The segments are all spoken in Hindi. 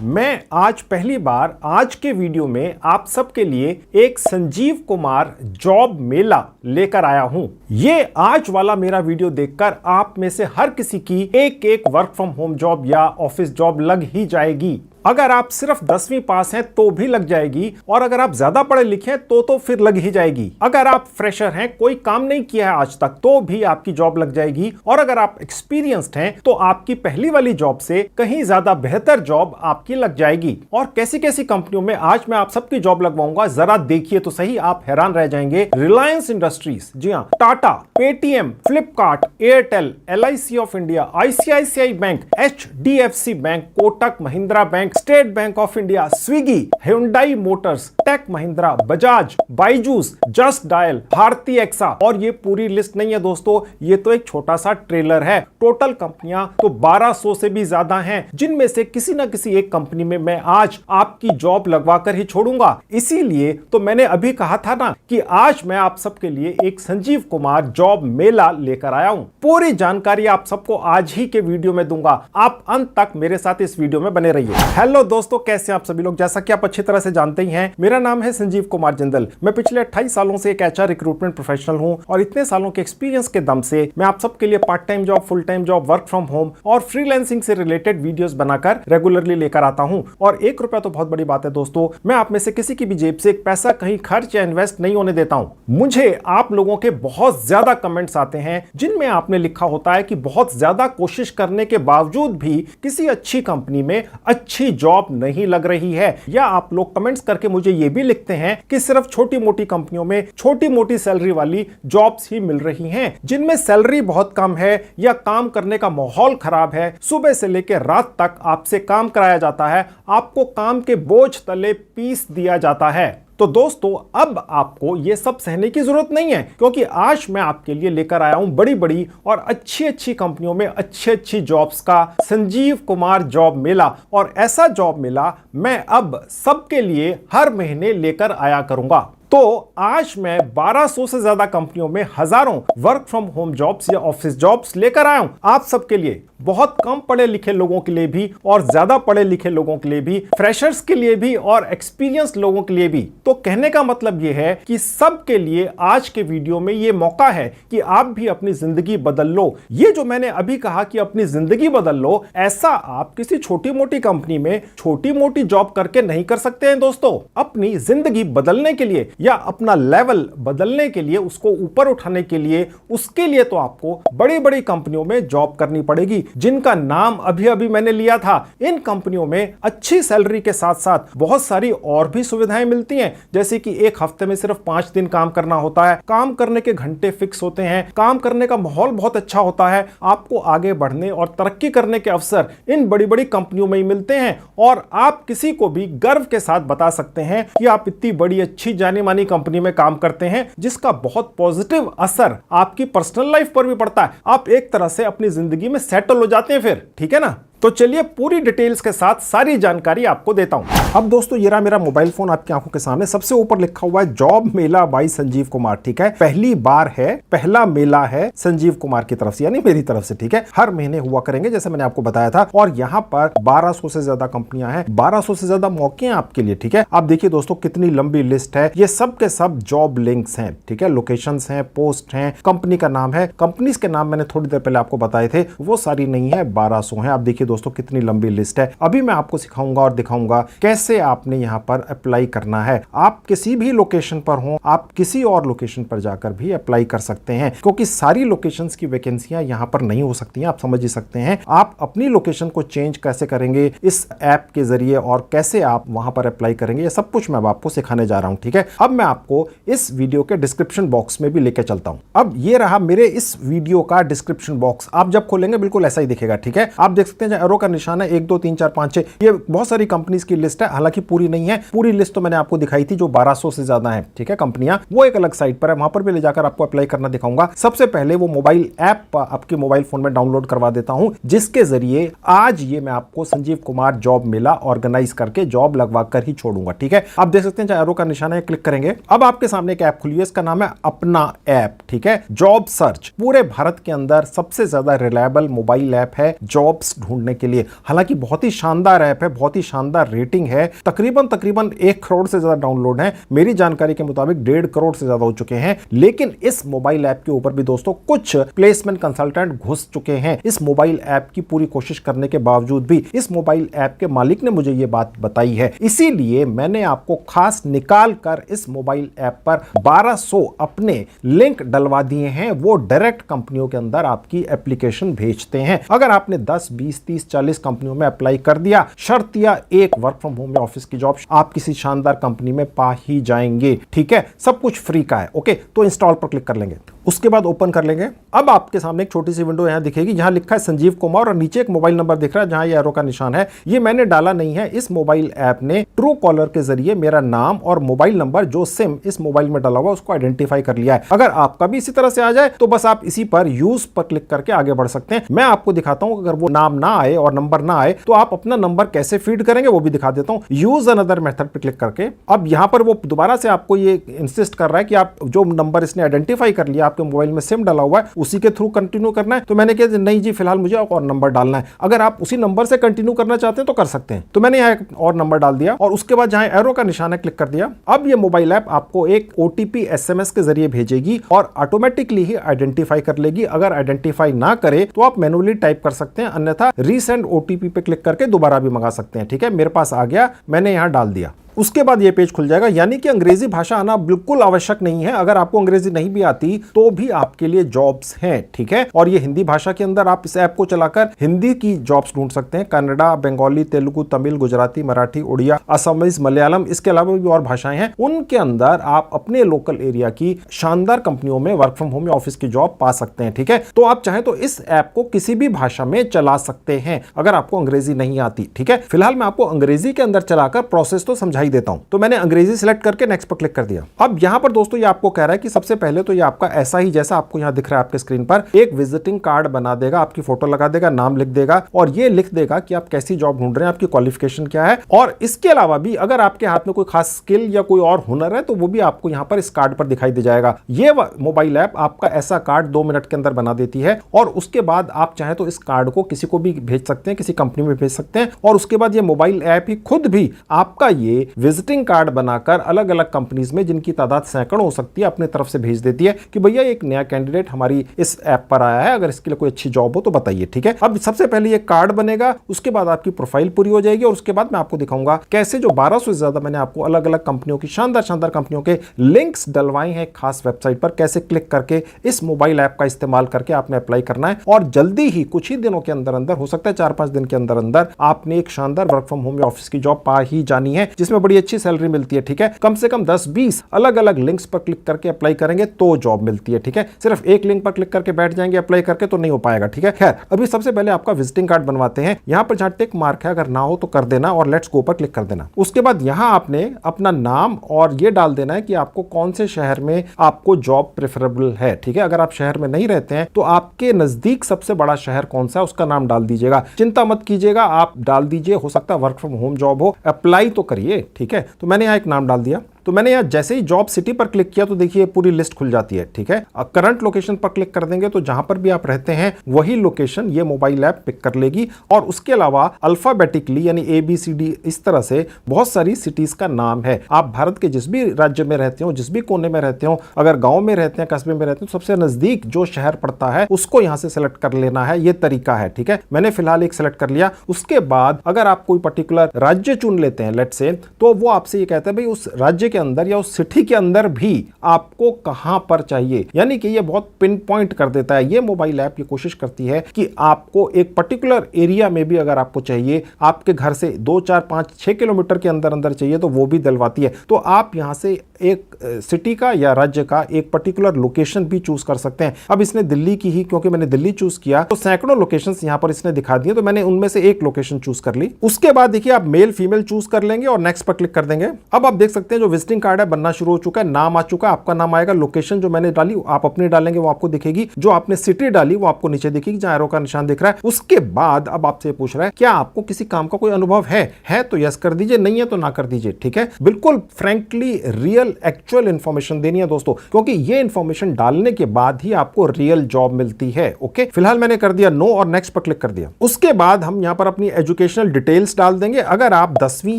मैं आज पहली बार आज के वीडियो में आप सबके लिए एक संजीव कुमार जॉब मेला लेकर आया हूं। ये आज वाला मेरा वीडियो देखकर आप में से हर किसी की एक वर्क फ्रॉम होम जॉब या ऑफिस जॉब लग ही जाएगी। अगर आप सिर्फ 10वीं पास हैं तो भी लग जाएगी, और अगर आप ज्यादा पढ़े लिखे हैं तो फिर लग ही जाएगी। अगर आप फ्रेशर हैं, कोई काम नहीं किया है आज तक, तो भी आपकी जॉब लग जाएगी। और अगर आप एक्सपीरियंस्ड हैं तो आपकी पहली वाली जॉब से कहीं ज्यादा बेहतर जॉब आपकी लग जाएगी। और कैसी कैसी कंपनियों में आज मैं आप सबकी जॉब लगवाऊंगा, जरा देखिए तो सही, आप हैरान रह जाएंगे। रिलायंस इंडस्ट्रीज, जी हां, Tata, Paytm, Flipkart, Airtel, LIC of India, ICICI Bank, HDFC Bank, Kotak Mahindra Bank, State Bank of India, Swiggy, Hyundai Motors, Tech Mahindra, Bajaj, Byju's, Just Dial, Bharti AXA. और ये पूरी लिस्ट नहीं है दोस्तों, ये तो एक छोटा सा ट्रेलर है। टोटल कंपनियां तो 1200 से भी ज्यादा हैं, जिनमें से किसी ना किसी एक कंपनी में मैं आज आपकी जॉब लगवा कर ही छोड़ूंगा। इसीलिए तो मैंने अभी कहा था ना कि आज मैं आप सबके लिए एक संजीव कुमार जॉब मेला लेकर आया हूं। पूरी जानकारी आप सबको आज ही के वीडियो में दूंगा। आप अंत तक मेरे साथ इस वीडियो में बने रहिए। हेलो दोस्तों, कैसे आप सभी लोग? जैसा कि आप अच्छी तरह से जानते ही हैं, मेरा नाम है संजीव कुमार जिंदल। मैं पिछले 28 सालों से एक HR रिक्रूटमेंट प्रोफेशनल हूं, और इतने सालों के एक्सपीरियंस के दम से मैं आप सबके लिए part time job, full time job, work from home और फ्रीलांसिंग से रिलेटेड वीडियोस बनाकर रेगुलरली लेकर आता हूं। और 1 रुपया तो बहुत बड़ी बात है दोस्तों, मैं आप में से किसी की भी जेब से एक पैसा कहीं खर्च या इन्वेस्ट नहीं होने देता हूं। मुझे आप लोगों के बहुत ज्यादा कमेंट्स आते हैं जिनमें आपने लिखा होता है कि बहुत ज्यादा कोशिश करने के बावजूद भी किसी अच्छी कंपनी में अच्छी जॉब नहीं लग रही है। या आप लोग कमेंट्स करके मुझे यह भी लिखते हैं कि सिर्फ छोटी मोटी कंपनियों में छोटी मोटी सैलरी वाली जॉब्स ही मिल रही हैं, जिनमें सैलरी बहुत कम है या काम करने का माहौल खराब है। सुबह से लेकर रात तक आपसे काम कराया जाता है, आपको काम के बोझ तले पीस दिया जाता है। तो दोस्तों, अब आपको ये सब सहने की जरूरत नहीं है, क्योंकि आज मैं आपके लिए लेकर आया हूं बड़ी बड़ी और अच्छी कंपनियों में अच्छी जॉब्स का संजीव कुमार जॉब मेला। और ऐसा जॉब मेला मैं अब सबके लिए हर महीने लेकर आया करूंगा। तो आज मैं 1200 से ज्यादा कंपनियों में हजारों वर्क फ्रॉम होम जॉब्स या ऑफिस जॉब्स लेकर आया हूं आप सबके लिए। बहुत कम पढ़े लिखे लोगों के लिए भी, और ज्यादा पढ़े लिखे लोगों के लिए भी, फ्रेशर्स के लिए भी, और एक्सपीरियंस लोगों के लिए भी। तो कहने का मतलब यह है कि सबके लिए आज के वीडियो में यह मौका है कि आप भी अपनी जिंदगी बदल लो। ये जो मैंने अभी कहा कि अपनी जिंदगी बदल लो, ऐसा आप किसी छोटी मोटी कंपनी में छोटी मोटी जॉब करके नहीं कर सकते हैं दोस्तों। अपनी जिंदगी बदलने के लिए या अपना लेवल बदलने के लिए, उसको ऊपर उठाने के लिए, उसके लिए तो आपको बड़ी बड़ी कंपनियों में जॉब करनी पड़ेगी, जिनका नाम अभी अभी मैंने लिया था। इन कंपनियों में अच्छी सैलरी के साथ साथ बहुत सारी और भी सुविधाएं मिलती हैं, जैसे कि एक हफ्ते में सिर्फ 5 दिन काम करना होता है, काम करने के घंटे फिक्स होते हैं, काम करने का माहौल बहुत अच्छा होता है, आपको आगे बढ़ने और तरक्की करने के अवसर इन बड़ी बड़ी कंपनियों में ही मिलते हैं। और आप किसी को भी गर्व के साथ बता सकते हैं कि आप इतनी बड़ी अच्छी जानी मानी कंपनी में काम करते हैं, जिसका बहुत पॉजिटिव असर आपकी पर्सनल लाइफ पर भी पड़ता है। आप एक तरह से अपनी जिंदगी में सेटल हो जाते हैं फिर, ठीक है ना। तो चलिए पूरी डिटेल्स के साथ सारी जानकारी आपको देता हूं। अब दोस्तों, ये रहा मेरा मोबाइल फोन आपकी आंखों के सामने। सबसे ऊपर लिखा हुआ है जॉब मेला बाय संजीव कुमार, ठीक है। पहली बार है, पहला मेला है संजीव कुमार की तरफ से, यानी मेरी तरफ से, ठीक है। हर महीने हुआ करेंगे जैसे मैंने आपको बताया था। और यहां पर 1200 से ज्यादा कंपनियां हैं, 1200 से ज्यादा मौके हैं आपके लिए, ठीक है। आप देखिए दोस्तों, कितनी लंबी लिस्ट है। ये सब के सब जॉब लिंक्स हैं, ठीक है। लोकेशंस हैं, पोस्ट हैं, कंपनी का नाम है। कंपनीज के नाम मैंने थोड़ी देर पहले आपको बताए थे, वो सारी नहीं है, 1200 है। आप देखिए दोस्तों, कितनी लंबी लिस्ट है। अभी मैं आपको सिखाऊंगा और दिखाऊंगा कैसे आपने यहां पर अप्लाई करना है। आप किसी भी लोकेशन पर हो, आप किसी और लोकेशन पर जाकर भी अप्लाई कर सकते हैं, क्योंकि सारी लोकेशंस की वैकेंसियां यहां पर नहीं हो सकती हैं। आप समझ ही सकते हैं। आप अपनी लोकेशन को चेंज कैसे करेंगे इस ऐप के जरिए, और कैसे आप वहां पर अप्लाई करेंगे, ये सब कुछ मैं आपको सिखाने जा रहा हूं, ठीक है। अब मैं आपको इस वीडियो के डिस्क्रिप्शन बॉक्स में भी लेके चलता हूं। अब ये रहा मेरे इस वीडियो का डिस्क्रिप्शन बॉक्स। आप जब खोलेंगे बिल्कुल ऐसा ही दिखेगा, ठीक है। आप देख सकते हैं एरो का निशान है, 1 2 3 4 5 6, ये बहुत सारी कंपनीज की लिस्ट है। हालांकि पूरी नहीं है, पूरी लिस्ट तो मैंने आपको दिखाई थी जो 1200 से ज्यादा है, ठीक है, कंपनियां। वो एक अलग साइट पर है, वहां पर भी ले जाकर आपको अप्लाई करना दिखाऊंगा। सबसे पहले वो मोबाइल ऐप आपके मोबाइल फोन में डाउनलोड करवा देता हूं, जिसके जरिए आज ये मैं आपको संजीव कुमार जॉब मेला ऑर्गेनाइज करके जॉब लगवा कर ही छोड़ूंगा, ठीक है। आप देख सकते हैं एरो का निशान है, क्लिक करेंगे। अब आपके सामने एक ऐप खुली है, इसका नाम है अपना ऐप, ठीक है। जॉब सर्च पूरे भारत के अंदर सबसे ज्यादा रिलायबल मोबाइल ऐप है जॉब्स ढूंढने ढूंढने के लिए। हालांकि बहुत ही शानदार ऐप है, बहुत ही शानदार रेटिंग है, तकरीबन 1 करोड़ से ज्यादा डाउनलोड है, मेरी जानकारी के मुताबिक 1.5 करोड़ से ज्यादा हो चुके हैं। लेकिन इस मोबाइल ऐप के ऊपर भी दोस्तों कुछ प्लेसमेंट कंसल्टेंट घुस चुके हैं। इस मोबाइल ऐप की पूरी कोशिश करने के बावजूद भी इस मोबाइल ऐप के मालिक ने मुझे यह बात बताई है, इसीलिए मैंने आपको खास निकाल कर इस मोबाइल ऐप पर 1200 अपने लिंक डलवा दिए हैं। वो डायरेक्ट कंपनियों के अंदर आपकी एप्लीकेशन भेजते हैं। अगर आपने 10, 20, 30, 40 कंपनियों में अप्लाई कर दिया, शर्त या एक वर्क फ्रॉम होम या ऑफिस की जॉब आप किसी शानदार कंपनी में पा ही जाएंगे। ठीक है, सब कुछ फ्री का है। ओके, तो इंस्टॉल पर क्लिक कर लेंगे, उसके बाद ओपन कर लेंगे। अब आपके सामने एक छोटी सी विंडो यहां दिखेगी, जहां लिखा है संजीव कुमार और नीचे एक मोबाइल नंबर दिख रहा है जहां ये एरो का निशान है। ये मैंने डाला नहीं है, इस मोबाइल ऐप ने ट्रू कॉलर के जरिए मेरा नाम और मोबाइल नंबर जो सिम इस मोबाइल में डाला हुआ उसको आइडेंटिफाई कर लिया है। अगर आपका भी इसी तरह से आ जाए तो बस आप इसी पर यूज पर क्लिक करके आगे बढ़ सकते हैं। मैं आपको दिखाता हूं, अगर वो नाम ना आए और नंबर ना आए तो आप अपना नंबर कैसे फीड करेंगे वो भी दिखा देता हूं, यूज अनदर मेथड पर क्लिक करके। अब यहां पर वो दोबारा से आपको ये इंसिस्ट कर रहा है कि आप जो नंबर इसने आइडेंटिफाई कर लिया आपके मोबाइल में सिम डाला हुआ है उसी के थ्रू कंटिन्यू करना है। तो मैंने कहा नहीं जी, फिलहाल मुझे और नंबर डालना है। अगर आप उसी नंबर से कंटिन्यू करना चाहते हैं तो कर सकते हैं। तो मैंने यहां एक और नंबर डाल दिया और उसके बाद जहां एरो का निशान है क्लिक कर दिया। अब ये मोबाइल ऐप आपको एक ओटीपी एसएमएस के जरिए भेजेगी और ऑटोमेटिकली ही आइडेंटिफाई कर लेगी। अगर आइडेंटिफाई ना करे तो आप मैनुअली टाइप कर सकते हैं, अन्यथा रीसेंड ओटीपी पे क्लिक करके दोबारा भी मंगा सकते हैं। ठीक है, मेरे पास आ गया, मैंने यहां डाल दिया। उसके बाद ये पेज खुल जाएगा, यानी कि अंग्रेजी भाषा आना बिल्कुल आवश्यक नहीं है। अगर आपको अंग्रेजी नहीं भी आती तो भी आपके लिए जॉब्स हैं। ठीक है, और ये हिंदी भाषा के अंदर आप इस ऐप को चलाकर हिंदी की जॉब्स ढूंढ सकते हैं। कन्नड़ा, बंगाली, तेलुगु, तमिल, गुजराती, मराठी, उड़िया, असमीज, मलयालम, इसके अलावा भी और भाषाएं हैं। उनके अंदर आप अपने लोकल एरिया की शानदार कंपनियों में वर्क फ्रॉम होम या ऑफिस की जॉब पा सकते हैं। ठीक है, तो आप चाहें तो इस ऐप को किसी भी भाषा में चला सकते हैं अगर आपको अंग्रेजी नहीं आती। ठीक है, फिलहाल मैं आपको अंग्रेजी के अंदर चलाकर प्रोसेस तो समझाई देता हूं। तो मैंने अंग्रेजी सिलेक्ट करके नेक्स्ट पर क्लिक कर दिया। अब यहां पर दोस्तों ये आपको कह रहा है कि सबसे पहले तो ये आपका ऐसा ही जैसा आपको यहां दिख रहा है आपके स्क्रीन पर एक विजिटिंग कार्ड बना देगा, आपकी फोटो लगा देगा, नाम लिख देगा और ये लिख देगा कि आप कैसी जॉब ढूंढ रहे हैं, आपकी क्वालिफिकेशन क्या है। और इसके अलावा भी अगर आपके हाथ में कोई खास स्किल या कोई और हुनर है तो वो भी आपको यहां पर इस कार्ड पर दिखाई दे जाएगा। ये मोबाइल ऐप आपका ऐसा कार्ड 2 मिनट के अंदर बना देती है और उसके बाद आप चाहे तो इस कार्ड को किसी को भी भेज सकते हैं, किसी कंपनी में भेज सकते हैं और उसके बाद ये मोबाइल ऐप ही खुद भी आपका ये विजिटिंग कार्ड बनाकर अलग अलग कंपनीज में, जिनकी तादाद सैकड़ों हो सकती है, अपने तरफ से भेज देती है कि भैया एक नया कैंडिडेट हमारी इस ऐप पर आया है, अगर इसके लिए कोई अच्छी जॉब हो तो बताइए। ठीक है, अब सबसे पहले ये कार्ड बनेगा, उसके बाद आपकी प्रोफाइल पूरी हो जाएगी और उसके बाद मैं आपको दिखाऊंगा कैसे जो 1200 से ज्यादा मैंने आपको अलग अलग कंपनियों की शानदार शानदार कंपनियों के लिंक्स डलवाए हैं खास वेबसाइट पर, कैसे क्लिक करके इस मोबाइल ऐप का इस्तेमाल करके आपने अप्लाई करना है और जल्दी ही कुछ ही दिनों के अंदर अंदर, हो सकता है 4-5 दिन के अंदर अंदर, आपने एक शानदार वर्क फ्रॉम होम या ऑफिस की जॉब पा ही जानी है जिसमें बड़ी अच्छी सैलरी मिलती है। ठीक है, कम से कम 10-20 अलग अलग लिंक्स पर क्लिक करके अप्लाई करेंगे तो जॉब मिलती है। ठीक है, सिर्फ एक लिंक पर क्लिक करके बैठ जाएंगे अप्लाई करके तो नहीं हो पाएगा। ठीक है, खैर अभी सबसे पहले आपका विजिटिंग कार्ड बनवाते हैं। यहां पर जहां टिक मार्क है अगर ना हो तो कर देना और लेट्स गो पर क्लिक कर देना। उसके बाद यहां आपने अपना नाम और ये डाल देना है कि आपको कौन से शहर में आपको जॉब प्रेफरेबल है। ठीक है, अगर आप शहर में नहीं रहते हैं तो आपके नजदीक सबसे बड़ा शहर कौन सा है उसका नाम डाल दीजिएगा। चिंता मत कीजिएगा, आप डाल दीजिए, हो सकता है वर्क फ्रॉम होम जॉब हो, अप्लाई तो करिए। ठीक है, तो मैंने यहां एक नाम डाल दिया। तो मैंने यहां जैसे ही जॉब सिटी पर क्लिक किया तो देखिए पूरी लिस्ट खुल जाती है। ठीक है, करंट लोकेशन पर क्लिक कर देंगे तो जहां पर भी आप रहते हैं वही लोकेशन ये मोबाइल ऐप पिक कर लेगी और उसके अलावा अल्फाबेटिकली यानी ABCD इस तरह से बहुत सारी सिटीज का नाम है। आप भारत के जिस भी राज्य में रहते हो, जिस भी कोने में रहते हो, अगर गांव में रहते हैं, कस्बे में रहते हैं, सबसे नजदीक जो शहर पड़ता है उसको यहां से सेलेक्ट कर लेना है, ये तरीका है। ठीक है, मैंने फिलहाल एक सेलेक्ट कर लिया। उसके बाद अगर आप कोई पर्टिकुलर राज्य चुन लेते हैं लेट्स से, तो वो आपसे ये कहता है भाई उस राज्य के अंदर या उस सिटी के अंदर भी आपको कहां पर चाहिए, यानी कि ये बहुत पिन पॉइंट कर देता है। ये मोबाइल ऐप ये कोशिश करती है कि आपको एक पर्टिकुलर एरिया में भी अगर आपको चाहिए, आपके घर से 2, 4, 5, 6 किलोमीटर के अंदर अंदर चाहिए तो वो भी दिलवाती है। तो आप यहां से एक सिटी का या राज्य का एक पर्टिकुलर लोकेशन भी चूज कर सकते हैं। अब इसने दिल्ली की ही, क्योंकि मैंने दिल्ली चूज किया तो सैकड़ों लोकेशंस यहां पर इसने दिखा दिए, तो मैंने उनमें से एक लोकेशन चूज कर ली। उसके बाद देखिए आप मेल फीमेल चूज कर लेंगे और नेक्स्ट पर क्लिक कर देंगे। अब आप देख सकते हैं जो विजिटिंग कार्ड है, बनना शुरू हो चुका है, नाम आ चुका है, आपका नाम आएगा, लोकेशन जो मैंने डाली आप अपनी डालेंगे वो आपको दिखेगी, जो आपने सिटी डाली वो आपको नीचे दिखेगी जहां एरो का निशान दिख रहा है। उसके बाद अब आपसे पूछ रहा है क्या आपको किसी काम का कोई अनुभव है तो यस कर दीजिए, नहीं है तो ना कर दीजिए। ठीक है, बिल्कुल फ्रैंकली रियल एक्चुअल इंफॉर्मेशन देनी है दोस्तों, क्योंकि ये इंफॉर्मेशन डालने के बाद ही आपको रियल जॉब मिलती है। ओके, फिलहाल मैंने कर दिया नो और नेक्स्ट पर क्लिक कर दिया। उसके बाद हम यहां पर अपनी एजुकेशनल डिटेल्स डाल देंगे। अगर आप 10वीं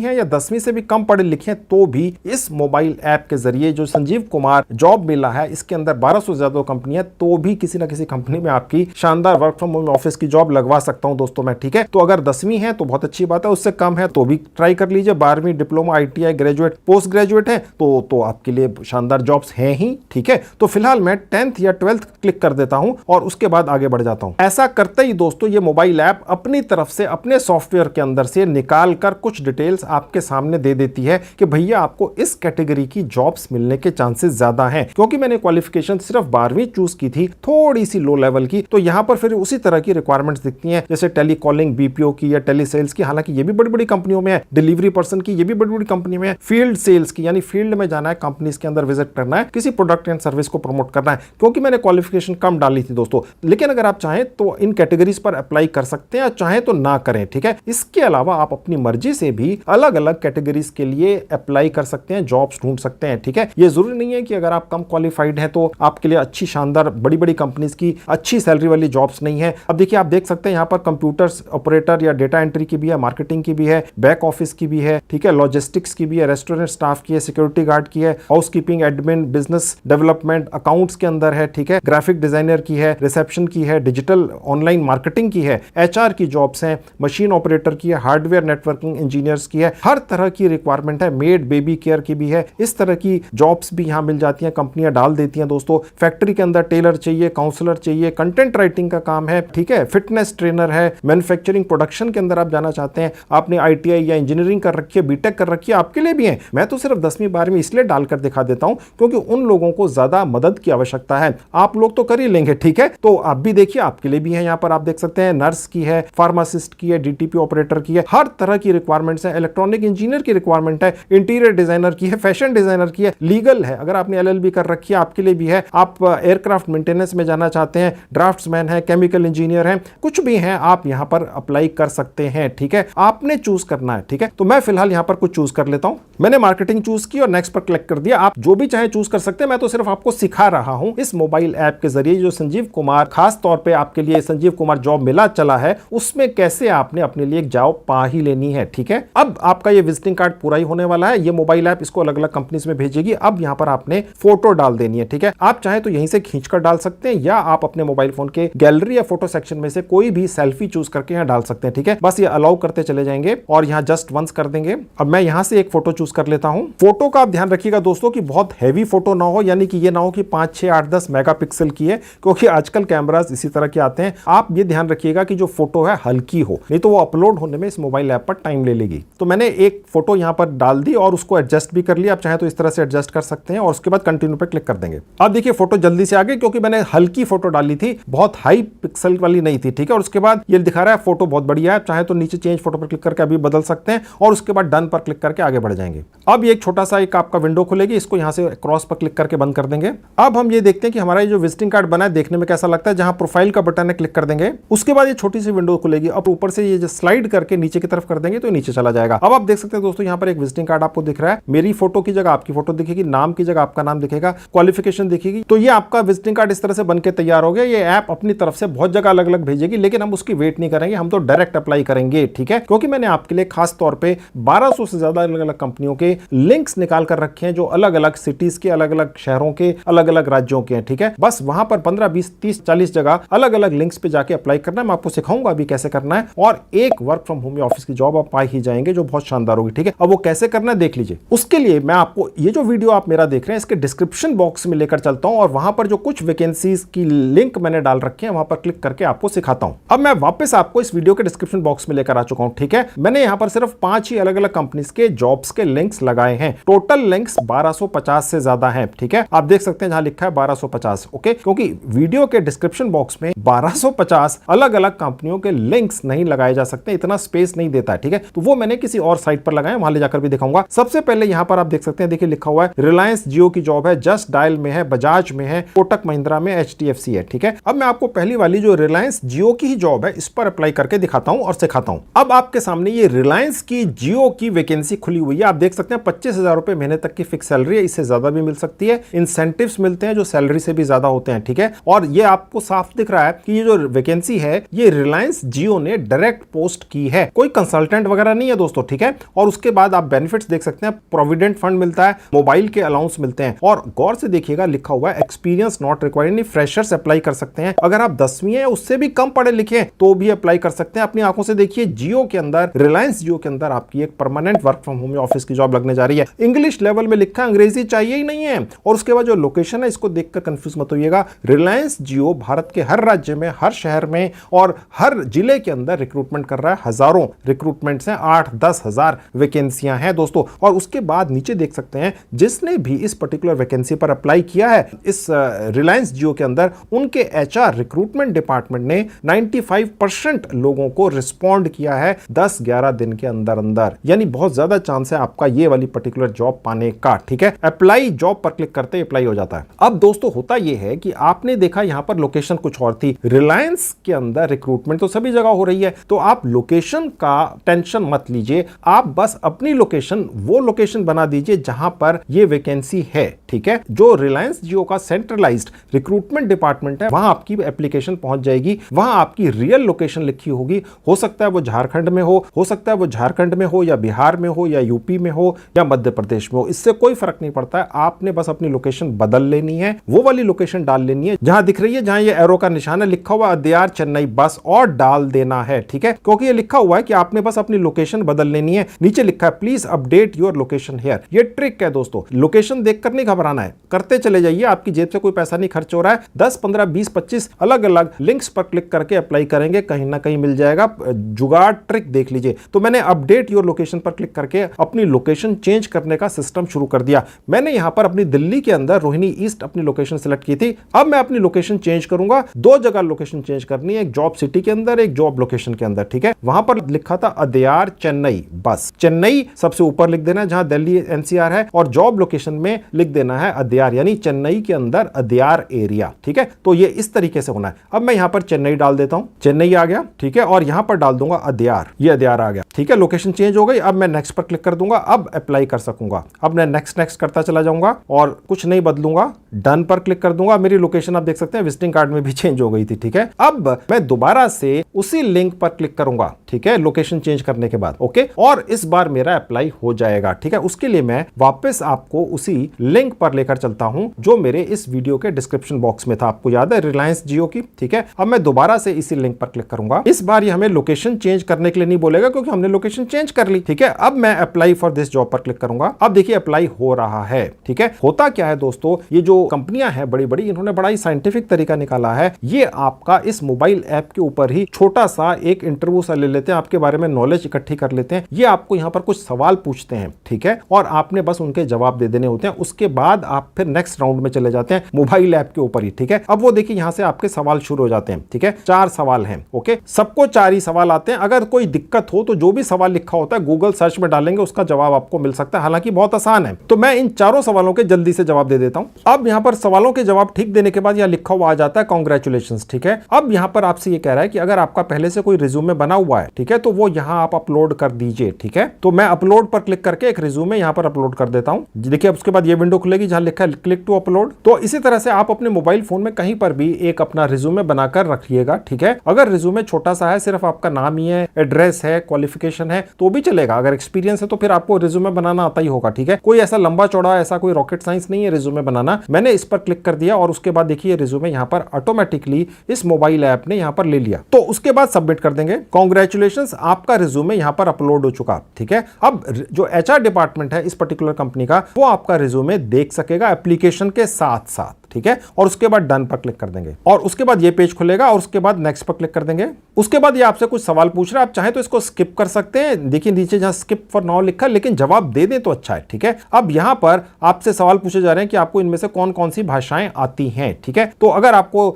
हैं या 10वीं से भी कम पढ़े लिखे हैं तो भी इस मोबाइल ऐप के जरिए जो संजीव कुमार जॉब मिला है, इसके अंदर 1200 से ज्यादा कंपनी है, तो भी किसी ना किसी कंपनी में आपकी शानदार वर्क फ्रॉम होम ऑफिस की जॉब लगवा सकता हूं दोस्तों मैं। ठीक है, तो अगर 10वीं है तो बहुत अच्छी बात है, उससे कम है तो भी ट्राई कर लीजिए। 12वीं, diploma, ITI, graduate, post graduate है तो आपके लिए शानदार जॉब्स हैं ही। ठीक है, तो फिलहाल मैं 10th या 12th क्लिक कर देता हूं और उसके बाद आगे बढ़ जाता हूं। ऐसा करते ही दोस्तों ये मोबाइल ऐप अपनी तरफ से अपने सॉफ्टवेयर के अंदर से निकाल कर कुछ डिटेल्स आपके सामने दे देती है कि भैया आपको इस कैटेगरी की जॉब्स मिलने के चांसेस ज्यादा हैं। क्योंकि मैंने क्वालिफिकेशन सिर्फ 12वीं चूज की थी, थोड़ी सी लो लेवल की, तो यहां पर फिर उसी तरह की रिक्वायरमेंट्स दिखती हैं जैसे टेली कॉलिंग, बीपीओ की या टेली सेल्स की, हालांकि ये भी बड़ी बड़ी कंपनियों में है, डिलीवरी पर्सन की ये भी बड़ी बड़ी कंपनी में है, फील्ड सेल्स की यानी फील्ड में जाना है, कंपनीज के अंदर विजिट करना है, किसी प्रोडक्ट एंड सर्विस को प्रमोट करना है। क्योंकि मैंने क्वालिफिकेशन कम डाली थी दोस्तों, लेकिन अगर आप चाहें तो इन कैटेगरीज पर अप्लाई कर सकते हैं, चाहे तो ना करें। ठीक है, इसके अलावा आप अपनी मर्जी से भी अलग अलग कैटेगरीज के लिए अप्लाई कर सकते हैं, जॉब्स ढूंढ सकते हैं। ठीक है, ये जरूरी नहीं है कि अगर आप कम क्वालिफाइड हैं तो आपके लिए अच्छी शानदार बड़ी बड़ी कंपनीज की अच्छी सैलरी वाली जॉब्स नहीं है। अब देखिए, आप देख सकते हैं यहां पर कंप्यूटर्स ऑपरेटर या डेटा एंट्री की भी है, मार्केटिंग की भी है, बैक ऑफिस की भी है, ठीक है, लॉजिस्टिक्स की भी है, रेस्टोरेंट स्टाफ की है, सिक्योरिटी गार्ड की है, housekeeping, admin, business development, accounts के अंदर है, ठीक है, ग्राफिक डिजाइनर की है, रिसेप्शन की है, डिजिटल ऑनलाइन मार्केटिंग की है, एचआर की जॉब्स हैं, मशीन ऑपरेटर की है, हार्डवेयर नेटवर्किंग इंजीनियर्स की है, हर तरह की रिक्वायरमेंट है, मेड बेबी केयर की भी है। इस तरह की जॉब्स भी यहां मिल जाती हैं, कंपनियां डाल देती हैं दोस्तों। फैक्ट्री के अंदर टेलर चाहिए, काउंसलर चाहिए, कंटेंट राइटिंग का काम है, ठीक है, फिटनेस ट्रेनर है, मैन्युफैक्चरिंग प्रोडक्शन के अंदर आप जाना चाहते हैं, आपने आईटीआई या इंजीनियरिंग कर रखी है, बीटेक कर रखी है, आपके लिए भी है। मैं तो सिर्फ 10वीं 12वीं इसलिए डालकर दिखा देता हूं क्योंकि उन लोगों को ज्यादा मदद की आवश्यकता है। आप लोग तो कर ही लेंगे, ठीक है, तो आप भी देखिए, आपके लिए भी है। यहां पर आप देख सकते हैं नर्स की है, फार्मासिस्ट की है, डीटीपी ऑपरेटर की है, हर तरह की रिक्वायरमेंट्स है, इलेक्ट्रॉनिक इंजीनियर की रिक्वायरमेंट है, इंटीरियर डिजाइनर की है, फैशन डिजाइनर की है, लीगल है, अगर आपने एलएलबी कर रखी है आपके लिए भी है, आप एयरक्राफ्ट मेंटेनेंस में जाना चाहते हैं, ड्राफ्ट्समैन है, केमिकल इंजीनियर है, कुछ भी है, आप यहां पर अप्लाई कर सकते हैं। ठीक है, आपने चूज करना है। ठीक है, तो मैं फिलहाल यहां पर कुछ चूज कर लेता हूं। मैंने मार्केटिंग चूज की और नेक्स्ट पर क्लिक कर दिया। आप जो भी चाहे चूज कर सकते हैं, मैं तो सिर्फ आपको सिखा रहा हूं इस मोबाइल ऐप के जरिए जो संजीव कुमार, खास तौर पे आपके लिए संजीव कुमार जॉब मेला चला है, उसमें कैसे आपने अपने लिए एक जॉब पा ही लेनी है। ठीक है, अब आपका ये विजिटिंग कार्ड पूरा ही होने वाला है। ये मोबाइल ऐप इसको अलग अलग कंपनीज में भेजेगी। अब यहां पर आपने फोटो डाल देनी है। ठीक है, आप चाहे तो यहीं से खींचकर डाल सकते हैं या आप अपने मोबाइल फोन के गैलरी या फोटो सेक्शन में से कोई भी सेल्फी चूज करके यहां डाल सकते हैं। ठीक है, बस ये अलाउ करते चले जाएंगे और यहां जस्ट वंस कर देंगे। अब मैं यहां से एक फोटो चूज कर लेता हूं। फोटो का आप ध्यान रखिएगा दोस्तों कि बहुत हैवी फोटो ना हो, यानी कि ये ना हो कि 5, 6, 8, 10 मेगापिक्सल की है, क्योंकि आजकल कैमरास इसी तरह के आते हैं। आप ये ध्यान रखिएगा कि जो फोटो है हल्की हो, नहीं तो वो अपलोड होने में इस मोबाइल ऐप पर टाइम ले लेगी। तो मैंने एक फोटो यहां पर डाल दी और उसको एडजस्ट भी कर लिया। आप चाहे तो इस तरह से एडजस्ट कर सकते हैं और उसके बाद कंटिन्यू पे क्लिक कर देंगे। अब देखिए फोटो जल्दी से आ गई क्योंकि मैंने हल्की फोटो डाली थी, बहुत हाई पिक्सल वाली नहीं थी। ठीक है, और उसके बाद ये दिखा रहा है फोटो बहुत बढ़िया है। चाहे तो नीचे चेंज फोटो पर क्लिक करके अभी बदल सकते हैं और उसके बाद डन पर क्लिक करके आगे बढ़ जाएंगे। अब ये एक छोटा सा एक आपका विंडो खुलेगी, इसको यहां से क्रॉस पर क्लिक करके बंद कर देंगे। अब हम ये देखते हैं कि हमारा ये जो विजिटिंग कार्ड बना है देखने में कैसा लगता है। जहां प्रोफाइल का बटन है क्लिक कर देंगे, उसके बाद ये छोटी सी विंडो खुलेगी। अब ऊपर से ये जो स्लाइड करके नीचे की तरफ कर देंगे तो नीचे चला जाएगा। अब आप देख सकते हैं दोस्तों यहां पर एक विजिटिंग कार्ड आपको दिख रहा है। मेरी फोटो की जगह आपकी फोटो दिखेगी, नाम की जगह आपका नाम दिखेगा, क्वालिफिकेशन दिखेगी। तो ये आपका विजिटिंग कार्ड इस तरह से बनके तैयार हो गया। ये ऐप अपनी तरफ से बहुत जगह अलग अलग भेजेगी, लेकिन हम उसकी वेट नहीं करेंगे, हम तो डायरेक्ट अप्लाई करेंगे। ठीक है, क्योंकि मैंने आपके लिए खास तौर पे 1200 से ज्यादा अलग अलग कंपनियों के लिंक्स निकाल कर रखे हैं जो अलग अलग सिटीज के, अलग अलग शहरों के, अलग अलग राज्यों के हैं। ठीक है, बस वहां पर 15, 20, 30, 40 जगह अलग अलग लिंक्स पे जाके अप्लाई करना है। मैं आपको सिखाऊंगा अभी कैसे करना है और एक वर्क फ्रॉम होम ऑफिस की जॉब आप पा ही जाएंगे जो बहुत शानदार होगी। ठीक है, अब वो कैसे करना है देख लीजिए। उसके लिए मैं आपको ये जो वीडियो आप मेरा देख रहे हैं इसके डिस्क्रिप्शन बॉक्स में लेकर चलता हूं और वहां पर जो कुछ वैकेंसीज की लिंक मैंने डाल रखे हैं वहां पर क्लिक करके आपको सिखाता हूं। अब मैं वापस आपको इस वीडियो के डिस्क्रिप्शन बॉक्स में लेकर आ चुका हूं। ठीक है, मैंने यहां पर सिर्फ 5 ही अलग अलग कंपनीज के जॉब्स के लिंक्स लगाए हैं। टोटल लिंक्स 1250 से ज्यादा हैं। ठीक है, आप देख सकते हैं जहां लिखा है 1250। ओके, क्योंकि वीडियो के डिस्क्रिप्शन बॉक्स में 1250 अलग अलग कंपनियों के लिंक्स नहीं लगाए जा सकते, इतना स्पेस नहीं देता है। ठीक है, तो वो मैंने किसी और साइट पर लगाए, वहां ले जाकर भी दिखाऊंगा। सबसे पहले यहां पर आप देख सकते हैं, देखिए लिखा हुआ है रिलायंस जियो की जॉब है, जस्ट डायल में है, बजाज में है, कोटक महिंद्रा में, HDFC है। ठीक है, अब मैं आपको पहली वाली जो रिलायंस जियो की ही जॉब है इस पर अप्लाई करके दिखाता हूं और सिखाता हूं। अब आपके सामने ये रिलायंस की जियो की वैकेंसी खुली हुई है। आप देख सकते हैं 25,000 रुपए महीने तक की फिक्स सैलरी है, इससे ज्यादा भी मिल सकती है। इंसेंटिव्स मिलते हैं जो सैलरी से भी ज्यादा होते हैं। ठीक है, और ये आपको साफ दिख रहा है कि ये जो वैकेंसी है ये रिलायंस जियो ने डायरेक्ट पोस्ट की है, कोई कंसल्टेंट वगैरह नहीं है दोस्तों। ठीक है, और उसके बाद आप बेनिफिट्स देख सकते हैं, प्रोविडेंट फंड मिलता है, मोबाइल के अलाउंस मिलते हैं, और गौर से देखिएगा लिखा हुआ है एक्सपीरियंस नॉट रिक्वायर्ड, यानी फ्रेशर्स अप्लाई कर सकते हैं। अगर आप 10वीं या उससे भी कम पढ़े लिखे तो भी अप्लाई कर सकते हैं। अपनी आंखों से देखिए, जियो के अंदर, रिलायंस जियो के अंदर आपकी एक permanent work from home office की जॉब लगने जा रही है। इंग्लिश लेवल में लिखा है, अंग्रेजी चाहिए ही नहीं है। और उसके बाद जो लोकेशन है इसको देखकर कंफ्यूज मत होइएगा, रिलायंस जियो भारत के हर राज्य में, हर शहर में और हर जिले के अंदर रिक्रूटमेंट कर रहा है। हजारों रिक्रूटमेंट्स हैं, 8-10 हजार वैकेंसियां हैं दोस्तों। और उसके बाद नीचे देख सकते हैं, जिसने भी इस पर्टिकुलर वैकेंसी पर अप्लाई किया है इस रिलायंस जियो के अंदर, उनके HR रिक्रूटमेंट डिपार्टमेंट ने 95% लोगों को रिस्पॉन्ड किया है 10-11 दिन के अंदर अंदर, यानी बहुत ज्यादा चांस है आपका ये वाली पर्टिकुलर जॉब पाने का। ठीक है, अप्लाई जॉब पर क्लिक करते अप्लाई हो जाता है। अब दोस्तों होता यह है कि आपने देखा यहां पर लोकेशन कुछ और थी, रिलायंस के अंदर रिक्रूटमेंट तो सभी जगह हो रही है, तो आप लोकेशन का टेंशन मत लीजिए, आप बस अपनी लोकेशन वो लोकेशन बना दीजिए जहां पर ये वैकेंसी है। ठीक है, जो रिलायंस जियो का सेंट्रलाइज्ड रिक्रूटमेंट डिपार्टमेंट है वहां आपकी एप्लीकेशन पहुंच जाएगी, वहां आपकी रियल लोकेशन लिखी होगी। हो सकता है वो झारखंड में हो सकता है वो झारखंड में हो या बिहार में हो या यूपी में हो या मध्य प्रदेश में हो, इससे कोई फर्क नहीं पड़ता है। आपने बस अपनी लोकेशन बदल लेनी है, वो वाली लोकेशन डाल लेनी है जहां दिख रही है, जहां ये एरो का निशान है लिखा हुआ अद्यार चेन्नई बस, और डाल देना है। ठीक है, क्योंकि ये लिखा हुआ है कि आपने बस अपनी लोकेशन बदल लेनी है। नीचे लिखा है please update your location here. ये ट्रिक है दोस्तों, लोकेशन देखकर नहीं घबराना है, करते चले जाइए, आपकी जेब से कोई पैसा नहीं खर्च हो रहा है। 10, 15, 20, 25 अलग अलग लिंक्स पर क्लिक करके अप्लाई करेंगे, कहीं ना कहीं मिल जाएगा। जुगाड़ ट्रिक देख लीजिए। तो मैंने अपडेट योर लोकेशन पर क्लिक करके अपनी लोकेशन चेंज करने का सिस्टम शुरू कर दिया। मैंने यहां पर अपनी दिल्ली के अंदर रोहिणी ईस्ट अपनी लोकेशन सिलेक्ट की थी। अब मैं अपनी लोकेशन चेंज करूंगा, 2 जगह लोकेशन चेंज करनी है, एक जॉब सिटी के अंदर, एक जॉब लोकेशन के अंदर। ठीक है, वहां पर लिखा था अद्यार चेन्नई बस, चेन्नई सबसे ऊपर लिख देना है जहां दिल्ली NCR है, और जॉब लोकेशन में लिख देना है अद्यार, यानी चेन्नई के अंदर अद्यार एरिया। ठीक है, तो ये इस तरीके से होना है। अब मैं यहां पर चेन्नई डाल देता हूं, चेन्नई आ गया। ठीक है, और यहां पर डाल दूंगा अद्यार, ये अद्यार आ गया। ठीक है, लोकेशन चेंज हो गई। अब मैं नेक्स्ट पर क्लिक कर दूंगा, अब अप्लाई कर सकूंगा। अब मैं नेक्स्ट करता चला जाऊंगा और कुछ नहीं बदलूंगा, डन पर क्लिक कर दूंगा। मेरी लोकेशन आप देख सकते हैं विजिटिंग कार्ड में भी चेंज हो गई थी। ठीक है, अब मैं दोबारा से उसी लिंक पर क्लिक करूंगा। ठीक है, लोकेशन चेंज करने के बाद ओके, और इस बार मेरा अप्लाई हो जाएगा। ठीक है, उसके लिए मैं वापस आपको उसी लिंक पर लेकर चलता हूं जो मेरे इस वीडियो के डिस्क्रिप्शन बॉक्स में था, आपको याद है, रिलायंस जियो की। ठीक है, अब मैं दोबारा से इसी लिंक पर क्लिक करूंगा। इस बार ये हमें लोकेशन चेंज करने के लिए नहीं बोलेगा क्योंकि हमने लोकेशन चेंज कर ली। ठीक है, अब मैं अप्लाई फॉर दिस जॉब पर क्लिक करूंगा। अब देखिए अप्लाई हो रहा है। ठीक है, होता क्या है दोस्तों, ये जो कंपनियां हैं बड़ी बड़ी, इन्होंने बड़ा ही साइंटिफिक तरीका निकाला है। ये आपका इस मोबाइल ऐप के ऊपर ही छोटा सा एक इंटरव्यू सा ले लेते हैं, आपके बारे में नॉलेज इकट्ठी कर लेते हैं। ये आपको यहां पर कुछ सवाल पूछते हैं। ठीक है, और आपने बस उनके जवाब दे देने होते हैं। उसके बाद आप फिर नेक्स्ट राउंड में चले जाते हैं मोबाइल ऐप के ऊपर ही। ठीक है, अब वो देखिए यहां से आपके सवाल शुरू हो जाते हैं। ठीक है, 4 सवाल हैं। ओके, सबको 4 ही सवाल आते हैं। अगर कोई दिक्कत हो तो जो भी सवाल लिखा होता है गूगल सर्च में डालेंगे, उसका जवाब आपको मिल सकता है, हालांकि बहुत आसान है। तो मैं इन 4 सवालों के जल्दी से जवाब दे देता हूं। अब यहां पर सवालों के जवाब ठीक देने के बाद यहां लिखा हुआ आ जाता है कांग्रेचुलेशंस। ठीक है, अब यहां पर आपसे ये कह रहा है कि अगर आपका पहले से कोई रिज्यूमे बना हुआ है, ठीक है, तो वो यहां आप अपलोड कर दीजिए। ठीक है, तो मैं अपलोड पर क्लिक करके एक रिज्यूमे यहां पर अपलोड कर देता हूं। देखिए उसके बाद ये विंडो खुलेगी जहां लिखा है क्लिक टू अपलोड। तो इसी तरह से आप अपने मोबाइल फोन में कहीं पर भी एक अपना रिज्यूमे बनाकर रखिएगा। ठीक है, अगर रिज्यूमे छोटा सा है, सिर्फ आपका नाम ही है, एड्रेस है, क्वालिफिकेशन है, तो भी चलेगा। अगर एक्सपीरियंस है तो फिर आपको रिज्यूमे बनाना आता ही होगा। ठीक है, कोई ऐसा लंबा चौड़ा, ऐसा कोई रॉकेट साइंस नहीं है रिज्यूमे बनाना। मैंने इस पर क्लिक कर दिया और उसके बाद देखिए रिज्यूमे यहां पर ऑटोमेटिकली इस मोबाइल ऐप ने यहां पर ले लिया। तो उसके बाद सबमिट कर देंगे। कांग्रेचुलेशंस, आपका रिज्यूमे यहां पर अपलोड हो चुका। ठीक है, अब जो HR डिपार्टमेंट है इस पर्टिकुलर कंपनी का, वो आपका रिज्यूमे देख सकेगा एप्लीकेशन के साथ साथ। ठीक है, और उसके बाद डन पर क्लिक कर देंगे और उसके बाद ये पेज खुलेगा और उसके बाद नेक्स्ट पर क्लिक कर देंगे। उसके बाद ये आपसे कुछ सवाल पूछ रहा है, आप चाहें तो इसको स्किप कर सकते हैं। देखिए नीचे जहां स्किप फॉर नाउ लिखा है, लेकिन जवाब दे दें तो अच्छा है, ठीक है। अब यहां पर आपसे सवाल पूछे जा रहे हैं कि आपको इनमें से कौन कौन सी भाषाएं आती हैं, ठीक है। तो अगर आपको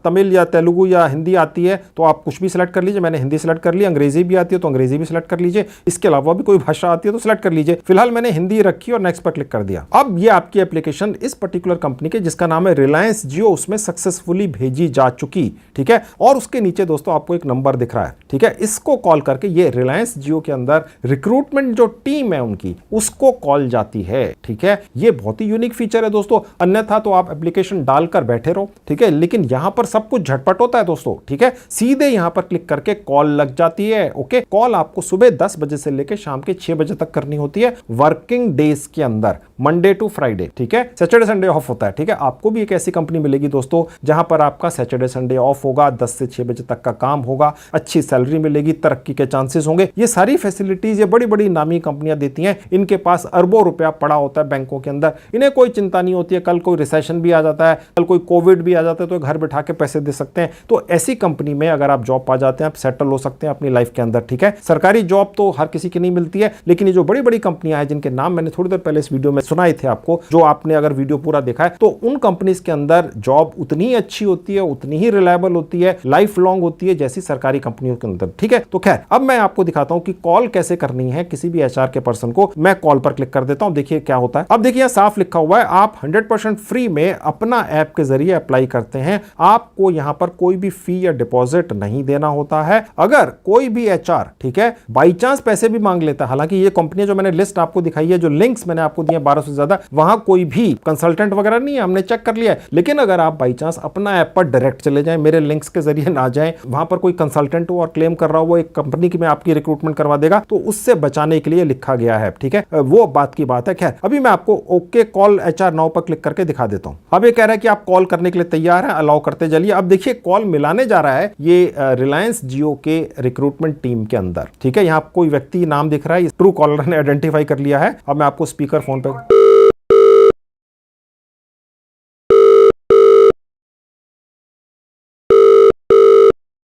तमिल या तेलुगु या हिंदी आती है तो आप कुछ भी सिलेक्ट कर लीजिए। मैंने हिंदी सिलेक्ट कर ली। अंग्रेजी भी आती है तो अंग्रेजी भी सिलेक्ट कर लीजिए। इसके अलावा भी कोई भाषा आती है तो सिलेक्ट कर लीजिए। फिलहाल मैंने हिंदी रखी और नेक्स्ट पर क्लिक कर दिया। अब ये आपकी एप्लीकेशन इस पर्टिकुलर कंपनी के, जिसका नाम है रिलायंस जियो, उसमें सक्सेसफुली भेजी जा चुकी, ठीक है। और उसके नीचे दोस्तों आपको एक नंबर दिख रहा है, ठीक है। इसको कॉल करके ये रिलायंस जियो के अंदर रिक्रूटमेंट जो टीम है उनकी, उसको कॉल जाती है, ठीक है। ये बहुत ही यूनिक फीचर है दोस्तों। अन्यथा तो आप एप्लीकेशन डालकर बैठे रहो, ठीक है, लेकिन यहां पर सब कुछ झटपट होता है दोस्तों, ठीक है। सीधे यहां पर क्लिक करके कॉल लग जाती है। ओके, कॉल आपको सुबह 10 बजे से लेकर शाम के 6 बजे तक करनी होती है, वर्किंग डेज के अंदर, मंडे टू फ्राइडे, ठीक है। सैटरडे संडे ऑफ होता है, ठीक है। आपको भी एक ऐसी कंपनी मिलेगी दोस्तों जहां पर आपका सैटरडे संडे ऑफ होगा, 10 से 6 बजे तक का काम होगा, अच्छी सैलरी मिलेगी, तरक्की के चांसेस होंगे। ये सारी फैसिलिटीज ये बड़ी बड़ी नामी कंपनियां देती हैं। इनके पास अरबों रुपया पड़ा होता है बैंकों के अंदर। इन्हें कोई चिंता नहीं होती है, कल कोई रिसेशन भी आ जाता है, कल कोई कोविड भी आ जाता है तो घर बैठा के पैसे दे सकते हैं। तो ऐसी कंपनी में अगर आप जॉब पा जाते हैं, आप सेटल हो सकते हैं अपनी लाइफ के अंदर, ठीक है। सरकारी जॉब तो हर किसी की नहीं मिलती है, लेकिन ये जो बड़ी बड़ी कंपनियां हैं जिनके नाम मैंने थोड़ी देर पहले इस वीडियो में सुनाए थे आपको, जो आपने अगर वीडियो पूरा देखा है, तो उन कंपनीज के अंदर जॉब उतनी ही अच्छी होती है, उतनी ही रिलायबल होती है, लाइफ लॉन्ग होती है जैसी सरकारी कंपनियों के अंदर, ठीक है। तो खैर, अब मैं आपको दिखाता हूं कि कॉल कैसे करनी है किसी भी एचआर के पर्सन को। मैं कॉल पर क्लिक कर देता हूं, देखिए क्या होता है। अब देखिए साफ लिखा हुआ है, आप 100% फ्री में अपना ऐप के जरिए अप्लाई करते हैं। आपको यहां पर कोई भी फी या डिपॉजिट नहीं देना होता है। अगर कोई भी एचआर, ठीक है, बाई चांस पैसे भी मांग लेता है, हालांकि ये कंपनियां जो मैंने लिस्ट आपको दिखाई है, जो लिंक्स मैंने आपको दिए 1200 से ज्यादा, वहां कोई भी कंसल्टेंट वगैरह नहीं है, हमने चेक कर लिया है। लेकिन अगर आप बाई चांस अपना ऐप पर डायरेक्ट चले जाएं, मेरे लिंक्स के जरिए ना जाएं, वहां पर कोई कंसल्टेंट हो और क्लेम कर रहा हो वो एक कंपनी की में आपकी रिक्रूटमेंट करवा देगा, तो उससे बचाने के लिए लिखा गया है, ठीक है। वो बात की बात है। खैर, अभी मैं आपको ओके कॉल एचआर नाउ पर क्लिक करके दिखा देता हूं। अब ये कह रहा है कि आप कॉल करने के लिए तैयार हैं, अलाउ करते चलिए। अब देखिए कॉल मिलाने जा रहा है ये रिलायंस जियो के रिक्रूटमेंट टीम के अंदर, ठीक है। यहां कोई व्यक्ति नाम दिख रहा है, ट्रू कॉलर ने आइडेंटिफाई कर लिया है। अब मैं आपको स्पीकर फोन पे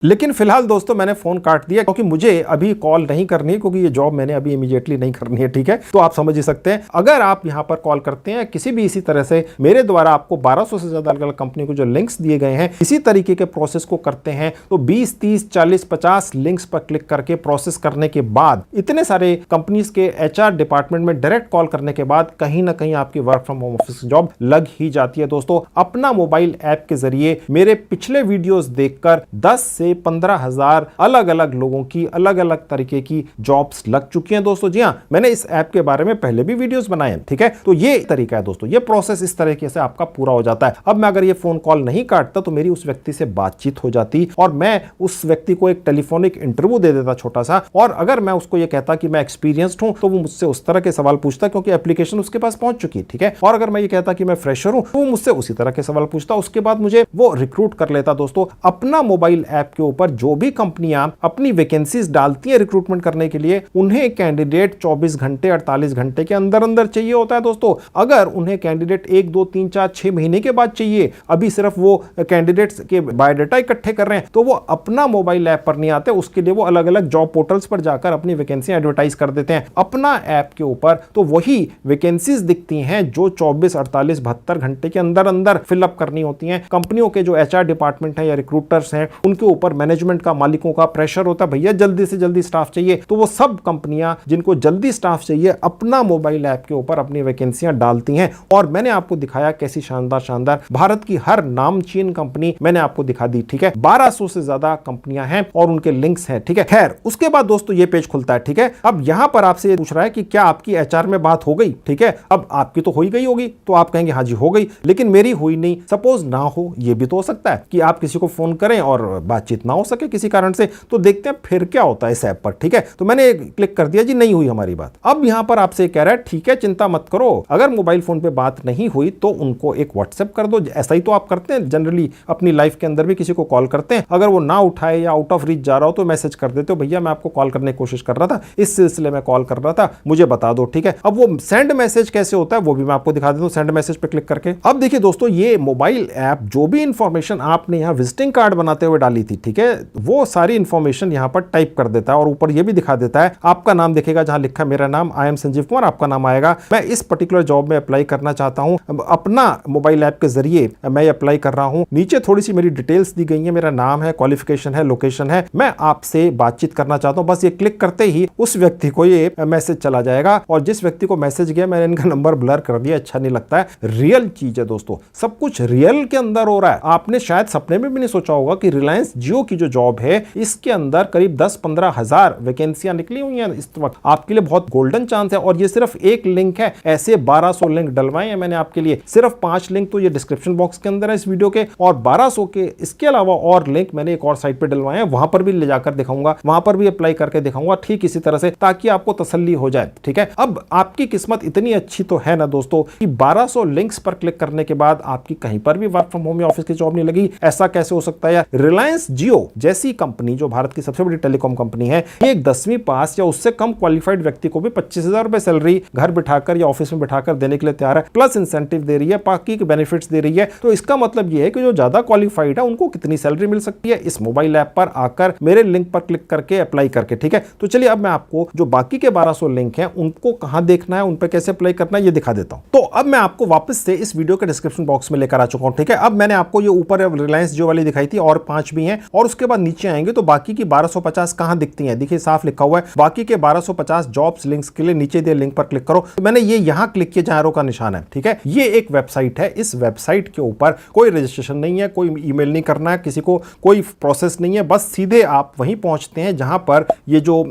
लेकिन फिलहाल दोस्तों मैंने फोन काट दिया क्योंकि मुझे अभी कॉल नहीं करनी है, क्योंकि ये जॉब मैंने अभी इमीडिएटली नहीं करनी है, ठीक है। तो आप समझ ही सकते हैं, अगर आप यहां पर कॉल करते हैं किसी भी इसी तरह से मेरे द्वारा आपको 1200 से ज्यादा अलग अलग कंपनी को जो लिंक्स दिए गए हैं, इसी तरीके के प्रोसेस को करते हैं, तो 20, 30, 40, 50 लिंक्स पर क्लिक करके प्रोसेस करने के बाद, इतने सारे कंपनीज के एचआर डिपार्टमेंट में डायरेक्ट कॉल करने के बाद कहीं ना कहीं आपकी work from home office job लग ही जाती है दोस्तों। अपना मोबाइल ऐप के जरिए मेरे पिछले वीडियोस देखकर 10 से 15,000 अलग अलग लोगों की अलग अलग तरीके की जॉब्स लग चुकी हैं दोस्तों। जी हां, मैंने इस ऐप के बारे में पहले भी वीडियोस बनाए हैं, ठीक है। तो ये तरीका है दोस्तों, ये प्रोसेस इस तरीके से आपका पूरा हो जाता है। अब मैं अगर ये फोन कॉल नहीं काटता तो मेरी उस व्यक्ति से बातचीत हो जाती और मैं उस व्यक्ति को एक टेलीफोनिक इंटरव्यू दे देता छोटा सा, और अगर मैं उसको ये कहता कि मैं एक्सपीरियंस्ड हूं तो वो मुझसे उस तरह के सवाल पूछता क्योंकि एप्लीकेशन उसके पास पहुंच चुकी है, ठीक है। और अगर मैं ये कहता कि मैं फ्रेशर हूं तो वो मुझसे उसी तरह के सवाल पूछता, उसके बाद मुझे वो रिक्रूट कर लेता दोस्तों। अपना मोबाइल ऐप के ऊपर जो भी कंपनियां अपनी वैकेंसीज डालती हैं रिक्रूटमेंट करने के लिए, उन्हें कैंडिडेट 24 घंटे 48 घंटे के अंदर अंदर चाहिए होता है दोस्तों। अगर उन्हें कैंडिडेट 1, 2, 3, 4, 6 महीने के बाद चाहिए, अभी सिर्फ वो कैंडिडेट्स के बायोडाटा इकट्ठे कर रहे हैं, तो वो अपना मोबाइल ऐप पर नहीं आते, उसके लिए वो अलग अलग जॉब पोर्टल्स पर जाकर अपनी वैकेंसी एडवर्टाइज कर देते हैं अपना ऐप के ऊपर। तो वही वैकेंसीज दिखती हैं जो 24, 48, 72 घंटे के अंदर अंदर फिलअप करनी होती हैं। कंपनियों के जो एचआर डिपार्टमेंट है या रिक्रूटर्स हैं, उनके ऊपर मैनेजमेंट का, मालिकों का प्रेशर होता है, भैया जल्दी से जल्दी स्टाफ चाहिए। तो वो सब कंपनियां जिनको जल्दी स्टाफ चाहिए अपना मोबाइल ऐप के ऊपर अपनी वैकेंसियां डालती हैं। और मैंने आपको दिखाया कैसी शानदार शानदार भारत की हर नामचीन कंपनी मैंने आपको दिखा दी, ठीक है। 1200 से ज्यादा कंपनियां हैं और उनके लिंक्स हैं, ठीक है। खैर, उसके बाद दोस्तों ये पेज खुलता है, ठीक है। अब यहां पर आपसे ये पूछ रहा है कि क्या आपकी एचआर में बात हो गई, ठीक है। अब आपकी तो हो ही गई होगी, तो आप कहेंगे हाँ जी हो गई, लेकिन मेरी हुई नहीं। सपोज ना हो, ये भी तो हो सकता है कि आप किसी को फोन करें और बातचीत बातचीत ना हो सके किसी कारण से, तो देखते हैं फिर क्या होता है इस ऐप पर। ठीक है, तो मैंने क्लिक कर दिया जी, नहीं हुई हमारी बात। अब यहां पर आपसे कह रहा है ठीक है चिंता मत करो, अगर मोबाइल फोन पे बात नहीं हुई तो उनको एक व्हाट्सएप कर दो। ऐसा ही तो आप करते हैं जनरली अपनी लाइफ के अंदर भी, किसी को कॉल करते हैं, अगर वो ना उठाए या आउट ऑफ रीच जा रहा हो तो मैसेज कर देते हो, भैया मैं आपको कॉल करने की कोशिश कर रहा था, इस सिलसिले में कॉल कर रहा था, मुझे बता दो। ठीक है, अब वो सेंड मैसेज कैसे होता है वो भी मैं आपको दिखा देता हूं, सेंड मैसेज पे क्लिक करके। अब देखिए दोस्तों, ये मोबाइल ऐप जो भी इंफॉर्मेशन आपने यहां विजिटिंग कार्ड बनाते हुए डाली थी, ठीक है, वो सारी इंफॉर्मेशन यहां पर टाइप कर देता है और ऊपर ये भी दिखा देता है, आपका नाम दिखेगा जहां लिखा है मेरा नाम आई एम संजीव कुमार, आपका नाम आएगा, मैं इस पर्टिकुलर जॉब में अप्लाई करना चाहता हूं, अपना मोबाइल ऐप के जरिए मैं अप्लाई कर रहा हूं। नीचे थोड़ी सी मेरी डिटेल्स दी गई है, मेरा नाम है, क्वालिफिकेशन है, लोकेशन है, मैं आपसे बातचीत करना चाहता हूं। बस ये क्लिक करते ही उस व्यक्ति को ये मैसेज चला जाएगा, और जिस व्यक्ति को मैसेज गया मैंने इनका नंबर ब्लर कर दिया, अच्छा नहीं लगता है। रियल चीज है दोस्तों, सब कुछ रियल के अंदर हो रहा है। आपने शायद सपने में भी नहीं सोचा होगा कि रिलायंस जियो की जो जॉब है इसके अंदर करीब 10-15 हजार वैकेंसियां निकली हुई हैं इस वक्त। आपके लिए बहुत गोल्डन चांस है, और ये सिर्फ एक लिंक है, ऐसे 1200 लिंक डलवाए हैं मैंने आपके लिए। सिर्फ 5 लिंक तो ये डिस्क्रिप्शन बॉक्स के अंदर है इस वीडियो के, और 1200 के इसके अलावा और लिंक मैंने एक और साइट पे डलवाए हैं, वहां पर भी ले जाकर दिखाऊंगा, वहां पर भी अप्लाई करके दिखाऊंगा ठीक इसी तरह से, ताकि आपको तसल्ली हो जाए। ठीक है, अब आपकी किस्मत इतनी अच्छी तो है ना दोस्तों कि 1200 लिंक्स पर क्लिक करने के बाद आपकी कहीं पर भी वर्क फ्रॉम होम या ऑफिस की जॉब नहीं लगी। ऐसा कैसे हो सकता है यार? रिलायंस जियो जैसी कंपनी जो भारत की सबसे बड़ी टेलीकॉम कंपनी है, ये एक 10वीं पास या उससे कम क्वालिफाइड व्यक्ति को भी 25,000 रुपए सैलरी घर बिठाकर या ऑफिस में बिठाकर देने के लिए तैयार है, प्लस इंसेंटिव दे रही है, बाकी के बेनिफिट्स दे रही है। तो इसका मतलब ये है कि जो ज्यादा क्वालिफाइड है उनको कितनी सैलरी मिल सकती है इस मोबाइल ऐप पर आकर मेरे लिंक पर क्लिक करके अप्लाई करके। ठीक है, तो चलिए अब मैं आपको जो बाकी के 1200 लिंक हैं उनको कहां देखना है, उन पर कैसे अप्लाई करना है ये दिखा देता हूं। तो अब मैं आपको वापस से इस वीडियो के डिस्क्रिप्शन बॉक्स में लेकर आ चुका हूं। ठीक है, अब मैंने आपको ये ऊपर रिलायंस जियो वाली दिखाई थी और 5 भी हैं, और उसके बाद नीचे आएंगे तो बाकी की 1250 कहां दिखती हैं? देखिए साफ लिखा हुआ है बाकी के 1250 जॉब्स लिंक्स के लिए नीचे दिए लिंक पर क्लिक करो। तो मैंने ये यहां क्लिक किया जहां एरो का निशान है। ठीक है, ये एक वेबसाइट है, इस वेबसाइट के ऊपर कोई रजिस्ट्रेशन नहीं है, कोई ईमेल नहीं करना है, किसी को कोई प्रोसेस नहीं है, बस सीधे आप वहीं पहुंचते हैं जहां पर ये जो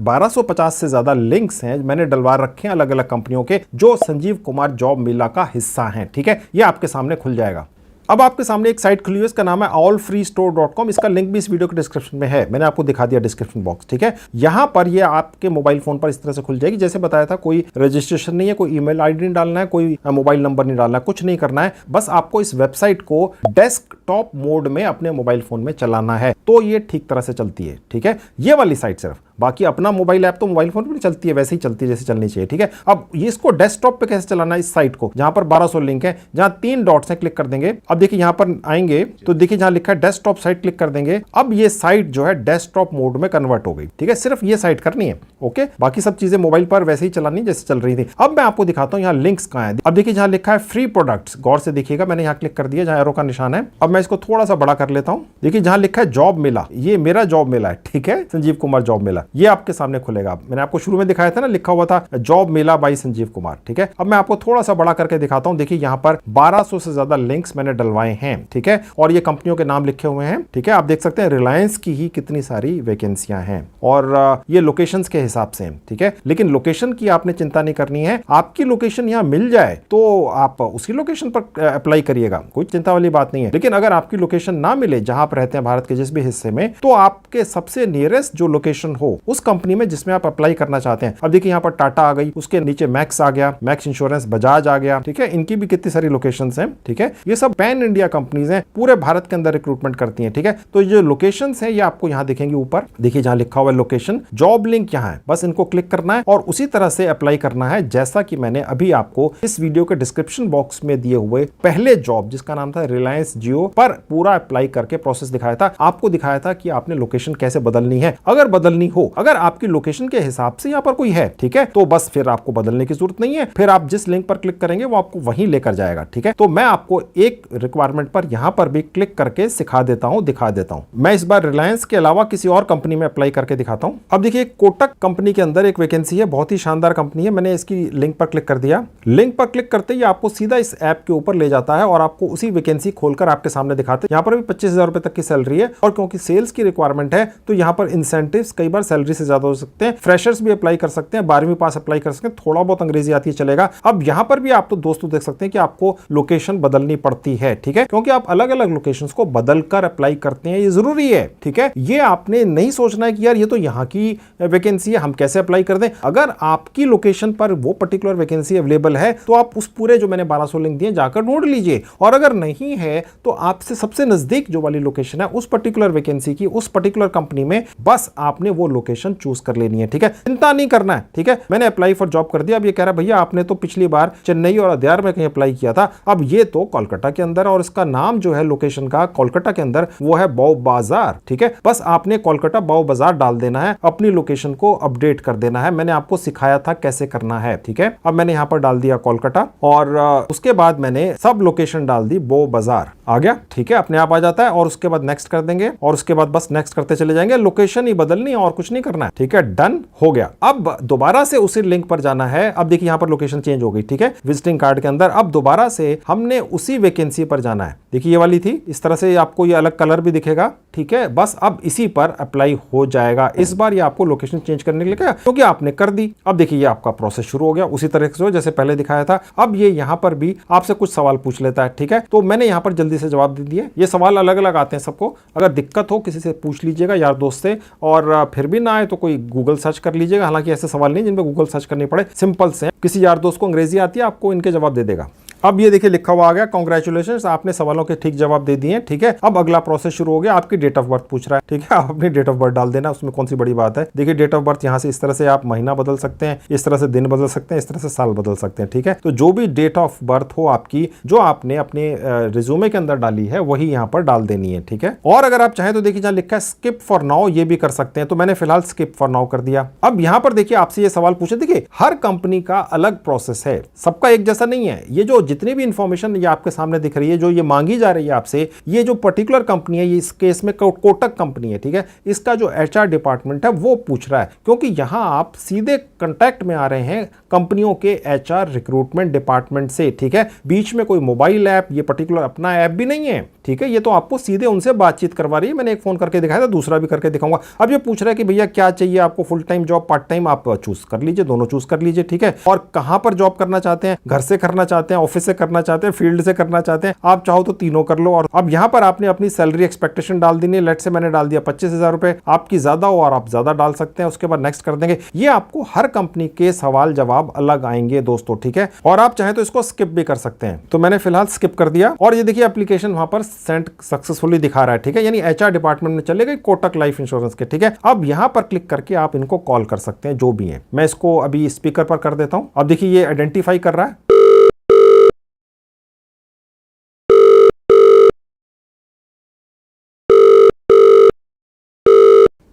1250 से ज्यादा लिंक्स हैं मैंने डलवा रखे हैं अलग अलग कंपनियों के, जो संजीव कुमार जॉब मेला का हिस्सा हैं। ठीक है, ये आपके सामने खुल जाएगा। अब आपके सामने एक साइट खुली है, इसका नाम है allfreestore.com, इसका लिंक भी इस वीडियो के डिस्क्रिप्शन में है, मैंने आपको दिखा दिया डिस्क्रिप्शन बॉक्स। ठीक है, यहां पर ये आपके मोबाइल फोन पर इस तरह से खुल जाएगी, जैसे बताया था कोई रजिस्ट्रेशन नहीं है, कोई ईमेल आईडी नहीं डालना है, कोई मोबाइल नंबर नहीं डालना है, कुछ नहीं करना है, बस आपको इस वेबसाइट को डेस्कटॉप मोड में अपने मोबाइल फोन में चलाना है, तो ये ठीक तरह से चलती है। ठीक है, ये वाली साइट सिर्फ, बाकी अपना मोबाइल ऐप तो मोबाइल फोन पर चलती है, वैसे ही चलती है जैसे चलनी चाहिए। ठीक है, अब ये इसको डेस्कटॉप पे कैसे चलाना है इस साइट को, जहां पर 1200 लिंक है, जहां 3 डॉट्स हैं, क्लिक कर देंगे। अब देखिए यहां पर आएंगे तो देखिए जहां लिखा है डेस्कटॉप साइट, क्लिक कर देंगे। अब ये साइट जो है डेस्कटॉप मोड में कन्वर्ट हो गई। ठीक है, सिर्फ ये साइट करनी है, ओके, बाकी सब चीजें मोबाइल पर वैसे ही चलानी जैसे चल रही थी। अब मैं आपको दिखाता हूं यहां लिंक्स कहां है। अब देखिए जहां लिखा है फ्री प्रोडक्ट्स, गौर से देखिएगा, मैंने यहां क्लिक कर दिया जहां एरो का निशान है। अब मैं इसको थोड़ा सा बड़ा कर लेता हूं। देखिए जहां लिखा है जॉब मेला, ये मेरा जॉब मेला है। ठीक है, संजीव कुमार जॉब मेला, ये आपके सामने खुलेगा। मैंने आपको शुरू में दिखाया था ना, लिखा हुआ था जॉब मेला बाय संजीव कुमार। ठीक है, अब मैं आपको थोड़ा सा बड़ा करके दिखाता हूं। देखिए यहां पर 1200 से ज्यादा लिंक्स मैंने डलवाए हैं। ठीक है, और ये कंपनियों के नाम लिखे हुए हैं। ठीक है, आप देख सकते हैं रिलायंस की ही कितनी सारी वैकेंसियां हैं, और ये लोकेशंस के हिसाब से हैं। ठीक है, लेकिन लोकेशन की आपने चिंता नहीं करनी है, आपकी लोकेशन यहां मिल जाए तो आप उसी लोकेशन पर अप्लाई करिएगा, कोई चिंता वाली बात नहीं है। लेकिन अगर आपकी लोकेशन ना मिले जहां पर रहते हैं भारत के जिस भी हिस्से में, तो आपके सबसे नियरेस्ट जो लोकेशन हो उस कंपनी में जिसमें आप अप्लाई करना चाहते हैं। अब देखिए यहाँ पर टाटा आ गई, उसके नीचे मैक्स आ गया, मैक्स इंश्योरेंस, बजाज आ गया। ठीक है, इनकी भी कितनी सारी लोकेशंस हैं। ठीक है, ये सब पैन इंडिया कंपनीज हैं, पूरे भारत के अंदर रिक्रूटमेंट करती हैं। ठीक है, तो ये जो लोकेशंस हैं ये आपको यहाँ दिखेंगे ऊपर, देखिए जहां लिखा हुआ है लोकेशन, जॉब लिंक यहाँ है, बस इनको क्लिक करना है और उसी तरह से अप्लाई करना है जैसा कि मैंने अभी आपको इस वीडियो के डिस्क्रिप्शन बॉक्स में दिए हुए पहले जॉब जिसका नाम था रिलायंस जियो पर पूरा अप्लाई करके प्रोसेस दिखाया था। आपको दिखाया था कि आपने लोकेशन कैसे बदलनी है, अगर बदलनी हो, अगर आपकी लोकेशन के हिसाब से यहाँ पर कोई है, ठीक है, तो बस फिर आपको बदलने की जरूरत नहीं है, फिर आप जिस लिंक पर क्लिक करेंगे वो आपको वहीं लेकर जाएगा। ठीक है, तो मैं आपको एक रिक्वायरमेंट पर यहां पर भी क्लिक करके सिखा देता हूं, दिखा देता हूं। मैं इस बार रिलायंस के अलावा किसी और कंपनी में अप्लाई करके दिखाता हूं। अब देखिए कोटक कंपनी के अंदर एक वैकेंसी है, बहुत ही शानदार कंपनी है, मैंने इसकी लिंक पर क्लिक कर दिया। लिंक पर क्लिक करते ही आपको सीधा इस ऐप के ऊपर ले जाता है और आपको उसी वैकेंसी खोलकर आपके सामने दिखाते हैं। यहाँ पर भी 25,000 रुपए तक की सैलरी है, और क्योंकि सेल्स की रिक्वायरमेंट है तो यहाँ पर इंसेंटिव्स, कई बार सैलरी से ज्यादा हो सकते हैं। फ्रेशर्स भी अप्लाई कर सकते हैं, 12वीं पास अप्लाई कर सकते हैं, थोड़ा बहुत अंग्रेजी आती है चलेगा। अब यहां पर भी आप तो दोस्तों देख सकते हैं कि आपको लोकेशन बदलनी पड़ती है, ठीक है, क्योंकि आप अलग अलग लोकेशंस को बदलकर अप्लाई करते हैं, ये जरूरी है, ठीक है। ये आपने नहीं सोचना है कि यार ये तो यहाँ की वैकेंसी है, हम कैसे अप्लाई कर दें। अगर आपकी लोकेशन पर वो पर्टिकुलर वैकेंसी अवेलेबल है तो आप उस पूरे जो मैंने 1200 लिंक दिए जाकर ढूंढ लीजिए, और अगर नहीं है तो आपसे सबसे नजदीक जो वाली लोकेशन है उस पर्टिकुलर वैकेंसी की, उस पर्टिकुलर कंपनी में बस आपने वो लोकेशन चूज कर लेनी है, ठीक है। चिंता नहीं करना है, ठीक है। मैंने अप्लाई फॉर जॉब कर दिया। अब ये कह रहा है भैया आपने तो पिछली बार चेन्नई और अद्यार में कहीं अप्लाई किया था, अब ये तो कोलकाता के अंदर, और इसका नाम जो है लोकेशन का कोलकाता के अंदर वो है बॉव बाजार, ठीक है। बस आपने कोलकाता बॉव बाजार डाल देना है, अपनी लोकेशन को अपडेट कर देना है। मैंने आपको सिखाया था कैसे करना है, ठीक है। अब मैंने यहां पर डाल दिया कोलकाता, और उसके बाद मैंने सब लोकेशन डाल दी बॉव बाजार, आ गया, ठीक है, अपने आप आ जाता है। और उसके बाद नेक्स्ट कर देंगे, और उसके बाद बस नेक्स्ट करते चले जाएंगे, लोकेशन ही बदलनी और कुछ नहीं करना है, ठीक है। डन हो गया। अब दोबारा से उसी लिंक पर जाना है। अब देखिए यहां पर लोकेशन चेंज हो गई, ठीक है, विजिटिंग कार्ड के अंदर। अब दोबारा से हमने उसी वैकेंसी पर जाना है। देखिए ये वाली थी, इस तरह से आपको ये अलग कलर भी दिखेगा, ठीक है। बस अब इसी पर अप्लाई हो जाएगा। इस बार ये आपको लोकेशन चेंज करने के लिए क्योंकि आपने कर दी। अब देखिए ये आपका प्रोसेस शुरू हो गया उसी तरह से जैसे पहले दिखाया था। अब ये यहां पर भी आपसे कुछ सवाल पूछ लेता है, ठीक है। तो मैंने यहां पर जल्दी से जवाब दे दिए। ये सवाल अलग अलग आते हैं सबको, अगर दिक्कत हो किसी से पूछ लीजिएगा, यार दोस्त से, और फिर भी ना आए तो कोई गूगल सर्च कर लीजिएगा। हालांकि ऐसे सवाल नहीं जिन पे गूगल सर्च करनी पड़े, सिंपल से किसी यार दोस्त को अंग्रेजी आती है, आपको इनके जवाब दे देगा। अब ये देखिए लिखा हुआ आ गया, कांग्रेचुलेशंस, आपने सवालों के ठीक जवाब दे दिए, ठीक है। अब अगला प्रोसेस शुरू हो गया, आपकी डेट ऑफ बर्थ पूछ रहा है, ठीक है। आप अपनी डेट ऑफ बर्थ डाल देना, उसमें कौन सी बड़ी बात है। देखिए डेट ऑफ बर्थ यहाँ से इस तरह से आप महीना बदल सकते हैं, इस तरह से दिन बदल सकते हैं, इस तरह से साल बदल सकते हैं, ठीक है। तो जो भी डेट ऑफ बर्थ हो आपकी, जो आपने अपने रिज्यूमे के अंदर डाली है, वही यहाँ पर डाल देनी है, ठीक है। और अगर आप चाहें तो देखिए जहाँ लिखा है स्किप फॉर नाउ, ये भी कर सकते हैं। तो मैंने फिलहाल स्किप फॉर नाउ कर दिया। अब यहाँ पर देखिए आपसे ये सवाल पूछे, देखिए हर कंपनी का अलग प्रोसेस है, सबका एक जैसा नहीं है। ये जो जितनी भी इंफॉर्मेशन ये आपके सामने दिख रही है, जो ये मांगी जा रही है आपसे, ये जो पर्टिकुलर कंपनी है, ये इस केस में कोटक कंपनी है, ठीक है। इसका जो एचआर डिपार्टमेंट है वो पूछ रहा है, क्योंकि यहां आप सीधे कांटेक्ट में आ रहे हैं कंपनियों के एचआर रिक्रूटमेंट डिपार्टमेंट से, ठीक है। बीच में कोई मोबाइल ऐप, ये पर्टिकुलर अपना ऐप भी नहीं है, ठीक है। ये तो आपको सीधे उनसे बातचीत करवा रही है। मैंने एक फोन करके दिखाया था, दूसरा भी करके दिखाऊंगा। अब ये पूछ रहा है कि भैया क्या चाहिए आपको, full time job, part time, आप चूज कर लीजिए, दोनों चूज कर लीजिए, ठीक है। और कहां पर जॉब करना चाहते हैं, घर से करना चाहते हैं, ऑफिस से करना चाहते हैं, फील्ड से करना चाहते हैं, आप चाहो तो तीनों कर लो। और अब यहां पर आपने अपनी सैलरी एक्सपेक्टेशन डाल देनी है। लेट से मैंने डाल दिया 25,000 रुपए, आपकी ज्यादा हो और आप ज्यादा डाल सकते हैं। उसके बाद नेक्स्ट कर देंगे। ये आपको हर कंपनी के सवाल जवाब अलग आएंगे दोस्तों, ठीक है। और आप चाहे तो इसको स्किप भी कर सकते हैं। तो मैंने फिलहाल स्किप कर दिया, और ये देखिए एप्लीकेशन वहां पर सेंड सक्सेसफुली दिखा रहा है, ठीक है। यानी एचआर डिपार्टमेंट में चले गए कोटक लाइफ इंश्योरेंस के, ठीक है। अब यहां पर क्लिक करके आप इनको कॉल कर सकते हैं, जो भी है। मैं इसको अभी स्पीकर पर कर देता हूं। अब देखिए ये आइडेंटिफाई कर रहा है।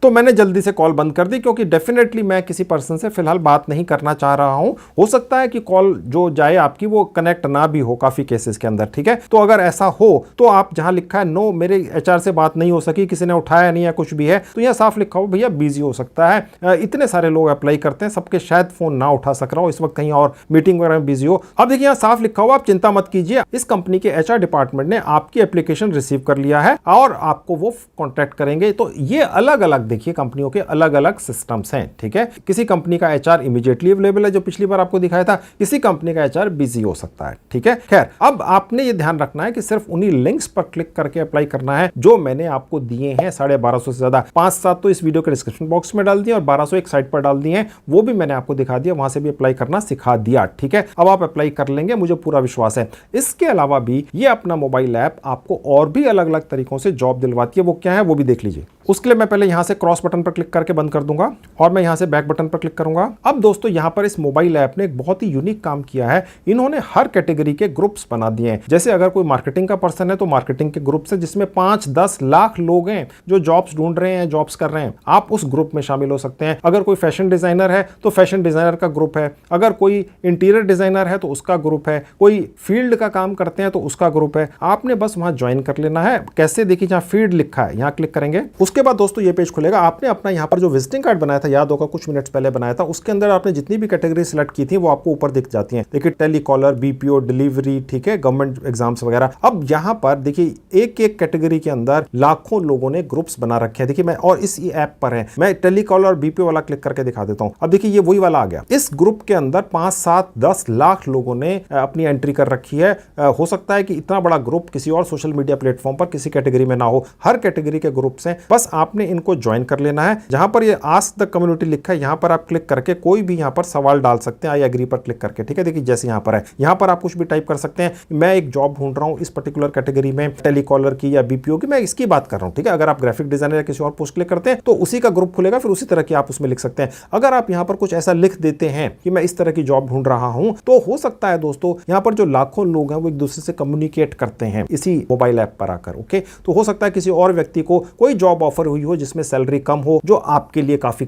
तो मैंने जल्दी से कॉल बंद कर दी, क्योंकि डेफिनेटली मैं किसी पर्सन से फिलहाल बात नहीं करना चाह रहा हूं। हो सकता है कि कॉल जो जाए आपकी वो कनेक्ट ना भी हो काफी केसेस के अंदर, ठीक है। तो अगर ऐसा हो तो आप जहां लिखा है नो, मेरे एचआर से बात नहीं हो सकी, किसी ने उठाया नहीं या कुछ भी है, तो यहां साफ लिखा हो भैया बिजी हो सकता है। इतने सारे लोग अप्लाई करते हैं, सबके शायद फोन ना उठा सक रहा हो, इस वक्त कहीं और मीटिंग वगैरह में बिजी हो। अब देखिए यहां साफ लिखा हो, आप चिंता मत कीजिए, इस कंपनी के एचआर डिपार्टमेंट ने आपकी एप्लीकेशन रिसीव कर लिया है और आपको वो कॉन्टैक्ट करेंगे। तो ये अलग अलग देखिए कंपनियों के अलग अलग सिस्टम्स हैं, ठीक है। किसी कंपनी का एचआर इमीडिएटली अवेलेबल है, जो पिछली बार आपको दिखाया था, किसी कंपनी का एचआर बिजी हो सकता है, ठीक है। खैर अब आपने ये ध्यान रखना है कि सिर्फ उन्हीं लिंक्स पर क्लिक करके अप्लाई करना है जो मैंने आपको दिए हैं। 1250 से ज्यादा, 5-7 तो इस वीडियो के डिस्क्रिप्शन बॉक्स में डाल दिए और 1200 एक साइट पर डाल दिए हैं, वो भी मैंने आपको दिखा दिया, वहां से भी अप्लाई करना सिखा दिया, ठीक है। अब आप अप्लाई कर लेंगे, मुझे पूरा विश्वास है। इसके अलावा भी ये अपना मोबाइल ऐप आपको और भी अलग अलग तरीकों से जॉब दिलवाती है, वो क्या है वो भी देख लीजिए। उसके लिए मैं पहले यहां से क्रॉस बटन पर क्लिक करके बंद कर दूंगा और मैं यहां से बैक बटन पर क्लिक करूंगा। अब दोस्तों यहां पर इस मोबाइल ऐप ने एक बहुत ही यूनिक काम किया है, इन्होंने हर कैटेगरी के ग्रुप्स बना दिए हैं। जैसे अगर कोई मार्केटिंग का पर्सन है तो मार्केटिंग के ग्रुप से, जिसमें 5-10 लाख लोग हैं जो जॉब्स ढूंढ रहे हैं, जॉब्स कर रहे हैं, आप उस ग्रुप में शामिल हो सकते हैं। अगर कोई फैशन डिजाइनर है तो फैशन डिजाइनर का ग्रुप है, अगर कोई इंटीरियर डिजाइनर है तो उसका ग्रुप है, कोई फील्ड का काम करते हैं तो उसका ग्रुप है। आपने बस वहां ज्वाइन कर लेना है। कैसे, देखिए जहां फील्ड लिखा है यहां क्लिक करेंगे, उसके बाद दोस्तों ये पेज खुलेगा। आपने अपना यहाँ पर जो विजिटिंग कार्ड बनाया था, याद होगा कुछ मिनट्स पहले बनाया था, उसके अंदर आपने जितनी भी कैटेगरी सिलेक्ट की थी वो आपको ऊपर दिख जाती हैं। देखिए टेलीकॉलर, बीपीओ, डिलीवरी, ठीक है, गवर्नमेंट एग्जाम्स वगैरह। अब यहाँ पर देखिए एक एक कैटेगरी के अंदर लाखों लोगों ने ग्रुप्स बना रखे हैं। देखिए मैं और इस ऐप पर है, मैं टेलीकॉलर और बीपीओ वाला क्लिक करके दिखा देता हूं। अब देखिए ये वही वाला आ गया। इस ग्रुप के अंदर 5, 7, 10 लाख लोगों ने अपनी एंट्री कर रखी है। हो सकता है कि इतना बड़ा ग्रुप किसी और सोशल मीडिया प्लेटफॉर्म पर किसी कैटेगरी में ना हो। हर कैटेगरी के ग्रुप्स हैं, बस आपने इनको ज्वाइन कर लेना है। जहां पर ये आस्क द कम्युनिटी लिखा है, यहां पर आप क्लिक करके कोई भी यहां पर सवाल डाल सकते हैं, आई एग्री पर क्लिक करके, ठीक है। देखिए जैसे यहां पर है, यहां पर आप कुछ भी टाइप कर सकते हैं। मैं एक जॉब ढूंढ रहा हूं इस पर्टिकुलर कैटेगरी में, टेलीकॉलर की या बीपीओ की, मैं इसकी बात कर रहा हूं, ठीक है। अगर आप ग्राफिक डिजाइनर या किसी और पोस्ट क्लिक करते हैं तो उसी का ग्रुप खुलेगा, फिर उसी तरह की आप उसमें लिख सकते हैं। अगर आप यहां पर कुछ ऐसा लिख देते हैं कि मैं इस तरह की जॉब ढूंढ रहा हूं, तो हो सकता है दोस्तों यहां पर जो लाखों लोग हैं वो एक दूसरे से कम्युनिकेट करते हैं इसी मोबाइल ऐप पर आकर, ओके। तो हो सकता है किसी और व्यक्ति को कोई जॉब ऑफर हुई हो जिसमें सैलरी कम हो, जो आपके लिए काफी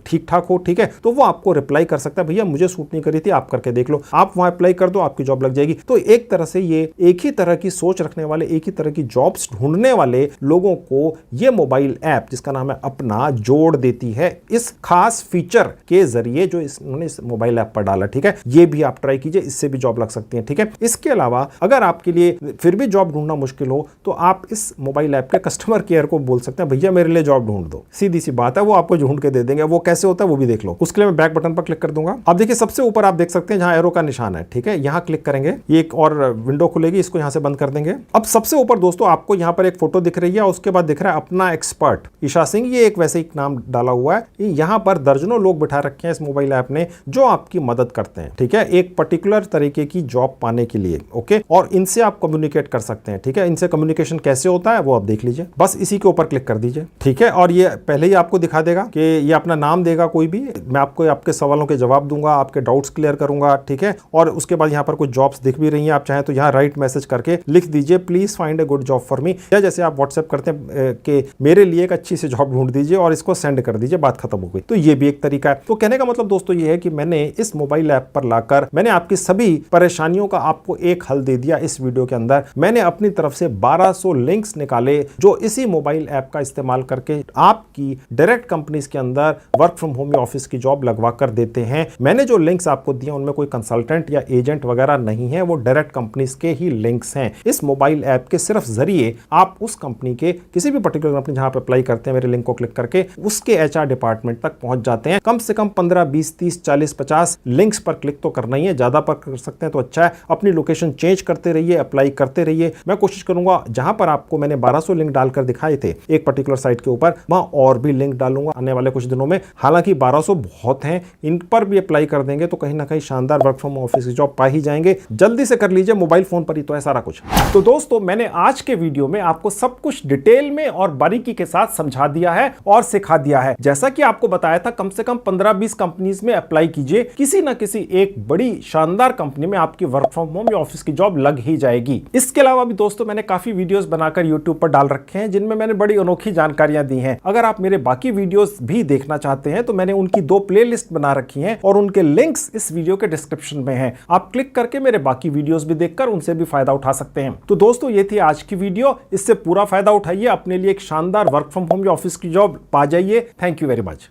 ठीक ठाक हो, ठीक है, तो वो आपको रिप्लाई कर सकता है, भैया मुझे सूट नहीं करी थी, आप करके देख लो। आप वहां अप्लाई कर दो, आपकी जॉब लग जाएगी। तो एक तरह से ये एक ही तरह की सोच रखने वाले, एक ही तरह की जॉब्स ढूंढने वाले लोगों को ये मोबाइल ऐप जिसका नाम है अपना जोड़ देती है इस खास फीचर के जरिए जो इन्होंने इस मोबाइल ऐप पर डाला, ठीक है। ये भी आप ट्राई कीजिए, इससे भी जॉब लग सकती है, ठीक है। इसके अलावा अगर आपके लिए फिर भी जॉब ढूंढना मुश्किल हो तो आप इस मोबाइल ऐप के कस्टमर केयर को बोल सकते हैं, भैया मेरे लिए जॉब ढूंढ दो। सीधी सी बात है, वो आपको ढूंढ के दे देंगे। वो कैसे होता है वो भी देख लो। उसके लिए मैं बैक बटन पर क्लिक कर दूंगा। अब देखिए सबसे ऊपर आप देख सकते हैं जहां एरो का निशान है, ठीक है, यहां क्लिक करेंगे, ये एक और विंडो खुलेगी, इसको यहां से बंद कर देंगे। अब सबसे ऊपर दोस्तों आपको यहां पर एक फोटो दिख रही है, उसके बाद दिख रहा है अपना एक्सपर्ट ईशा सिंह, ये एक वैसे ही नाम डाला हुआ है। यहां पर दर्जनों लोग बिठा रखे हैं इस मोबाइल ऐप ने जो आपकी मदद करते हैं, ठीक है, एक पर्टिकुलर तरीके की जॉब पाने के लिए, ओके। और इनसे आप कम्युनिकेट कर सकते हैं, ठीक है। इनसे कम्युनिकेशन कैसे होता है वो आप देख लीजिए, बस इसी के ऊपर क्लिक कर दीजिए, ठीक है। और ये पहले ही आपको दिखा देगा कि ये अपना नाम देगा कोई भी, मैं आपको आपके सवालों के जवाब दूंगा, आपके डाउट्स क्लियर करूंगा, ठीक है। और उसके बाद यहाँ पर कुछ जॉब्स दिख भी रही हैं, आप चाहें तो यहाँ राइट मैसेज करके लिख दीजिए, please find a good job for me, या जैसे आप व्हाट्सएप करते हैं कि मेरे लिए एक अच्छी सी जॉब ढूंढ दीजिए और इसको सेंड कर दीजिए, बात खत्म हो गई। तो ये भी एक तरीका है। तो कहने का मतलब दोस्तों ये है कि मैंने इस मोबाइल ऐप पर लाकर मैंने आपकी सभी परेशानियों का आपको एक हल दे दिया। इस वीडियो के अंदर मैंने अपनी तरफ से 1200 लिंक्स निकाले जो इसी मोबाइल ऐप का इस्तेमाल करके आपकी डायरेक्ट कंपनीज के अंदर वर्क फ्रॉम होम या ऑफिस की जॉब लगवा कर देते हैं। मैंने जो लिंक्स आपको दिए उनमें कोई कंसल्टेंट या एजेंट वगैरह नहीं है, वो डायरेक्ट कंपनीज के ही लिंक्स हैं। इस मोबाइल ऐप के सिर्फ जरिए आप उस कंपनी के किसी भी पर्टिकुलर कंपनी जहां पे अप्लाई करते हैं, मेरे लिंक को क्लिक करके उसके एचआर डिपार्टमेंट तक पहुंच जाते हैं। कम से कम 15, 20, 30, 40, 50 लिंक्स पर क्लिक तो करना ही है, ज्यादा पर कर सकते हैं तो अच्छा है। अपनी लोकेशन चेंज करते रहिए, अप्लाई करते रहिए। मैं कोशिश करूंगा जहां पर आपको मैंने 1200 लिंक डालकर दिखाए थे एक पर्टिकुलर साइट के ऊपर, वहां और भी लिंक डालूंगा आने वाले कुछ दिनों में। हालांकि 1200 बहुत हैं, इन पर भी अप्लाई कर देंगे तो कहीं ना कहीं शानदार वर्क फ्रॉम ऑफिस की जॉब पा ही जाएंगे। जल्दी से कर लीजिए, मोबाइल फोन पर ही तो है सारा कुछ। तो दोस्तों मैंने आज के वीडियो में आपको सब कुछ डिटेल में और बारीकी के साथ समझा दिया है और सिखा दिया है। जैसा कि आपको बताया था, कम से कम 15-20 कंपनीज में अप्लाई कीजिए, किसी ना किसी एक बड़ी शानदार कंपनी में आपकी वर्क फ्रॉम होम या ऑफिस की जॉब लग ही जाएगी। इसके अलावा भी दोस्तों मैंने काफी वीडियोस बनाकर YouTube पर डाल रखे हैं जिनमें मैंने बड़ी अनोखी जानकारियां दी हैं। अगर आप मेरे बाकी वीडियोस भी देखना चाहते हैं तो मैंने उनकी 2 प्लेलिस्ट बना रखी हैं और उनके लिंक्स इस वीडियो के डिस्क्रिप्शन में हैं। आप क्लिक करके मेरे बाकी वीडियोस भी देखकर उनसे भी फायदा उठा सकते हैं। तो दोस्तों ये थी आज की वीडियो, इससे पूरा फायदा उठाइए, अपने लिए एक शानदार वर्क फ्रॉम होम या ऑफिस की जॉब पा जाइए। Thank you very much.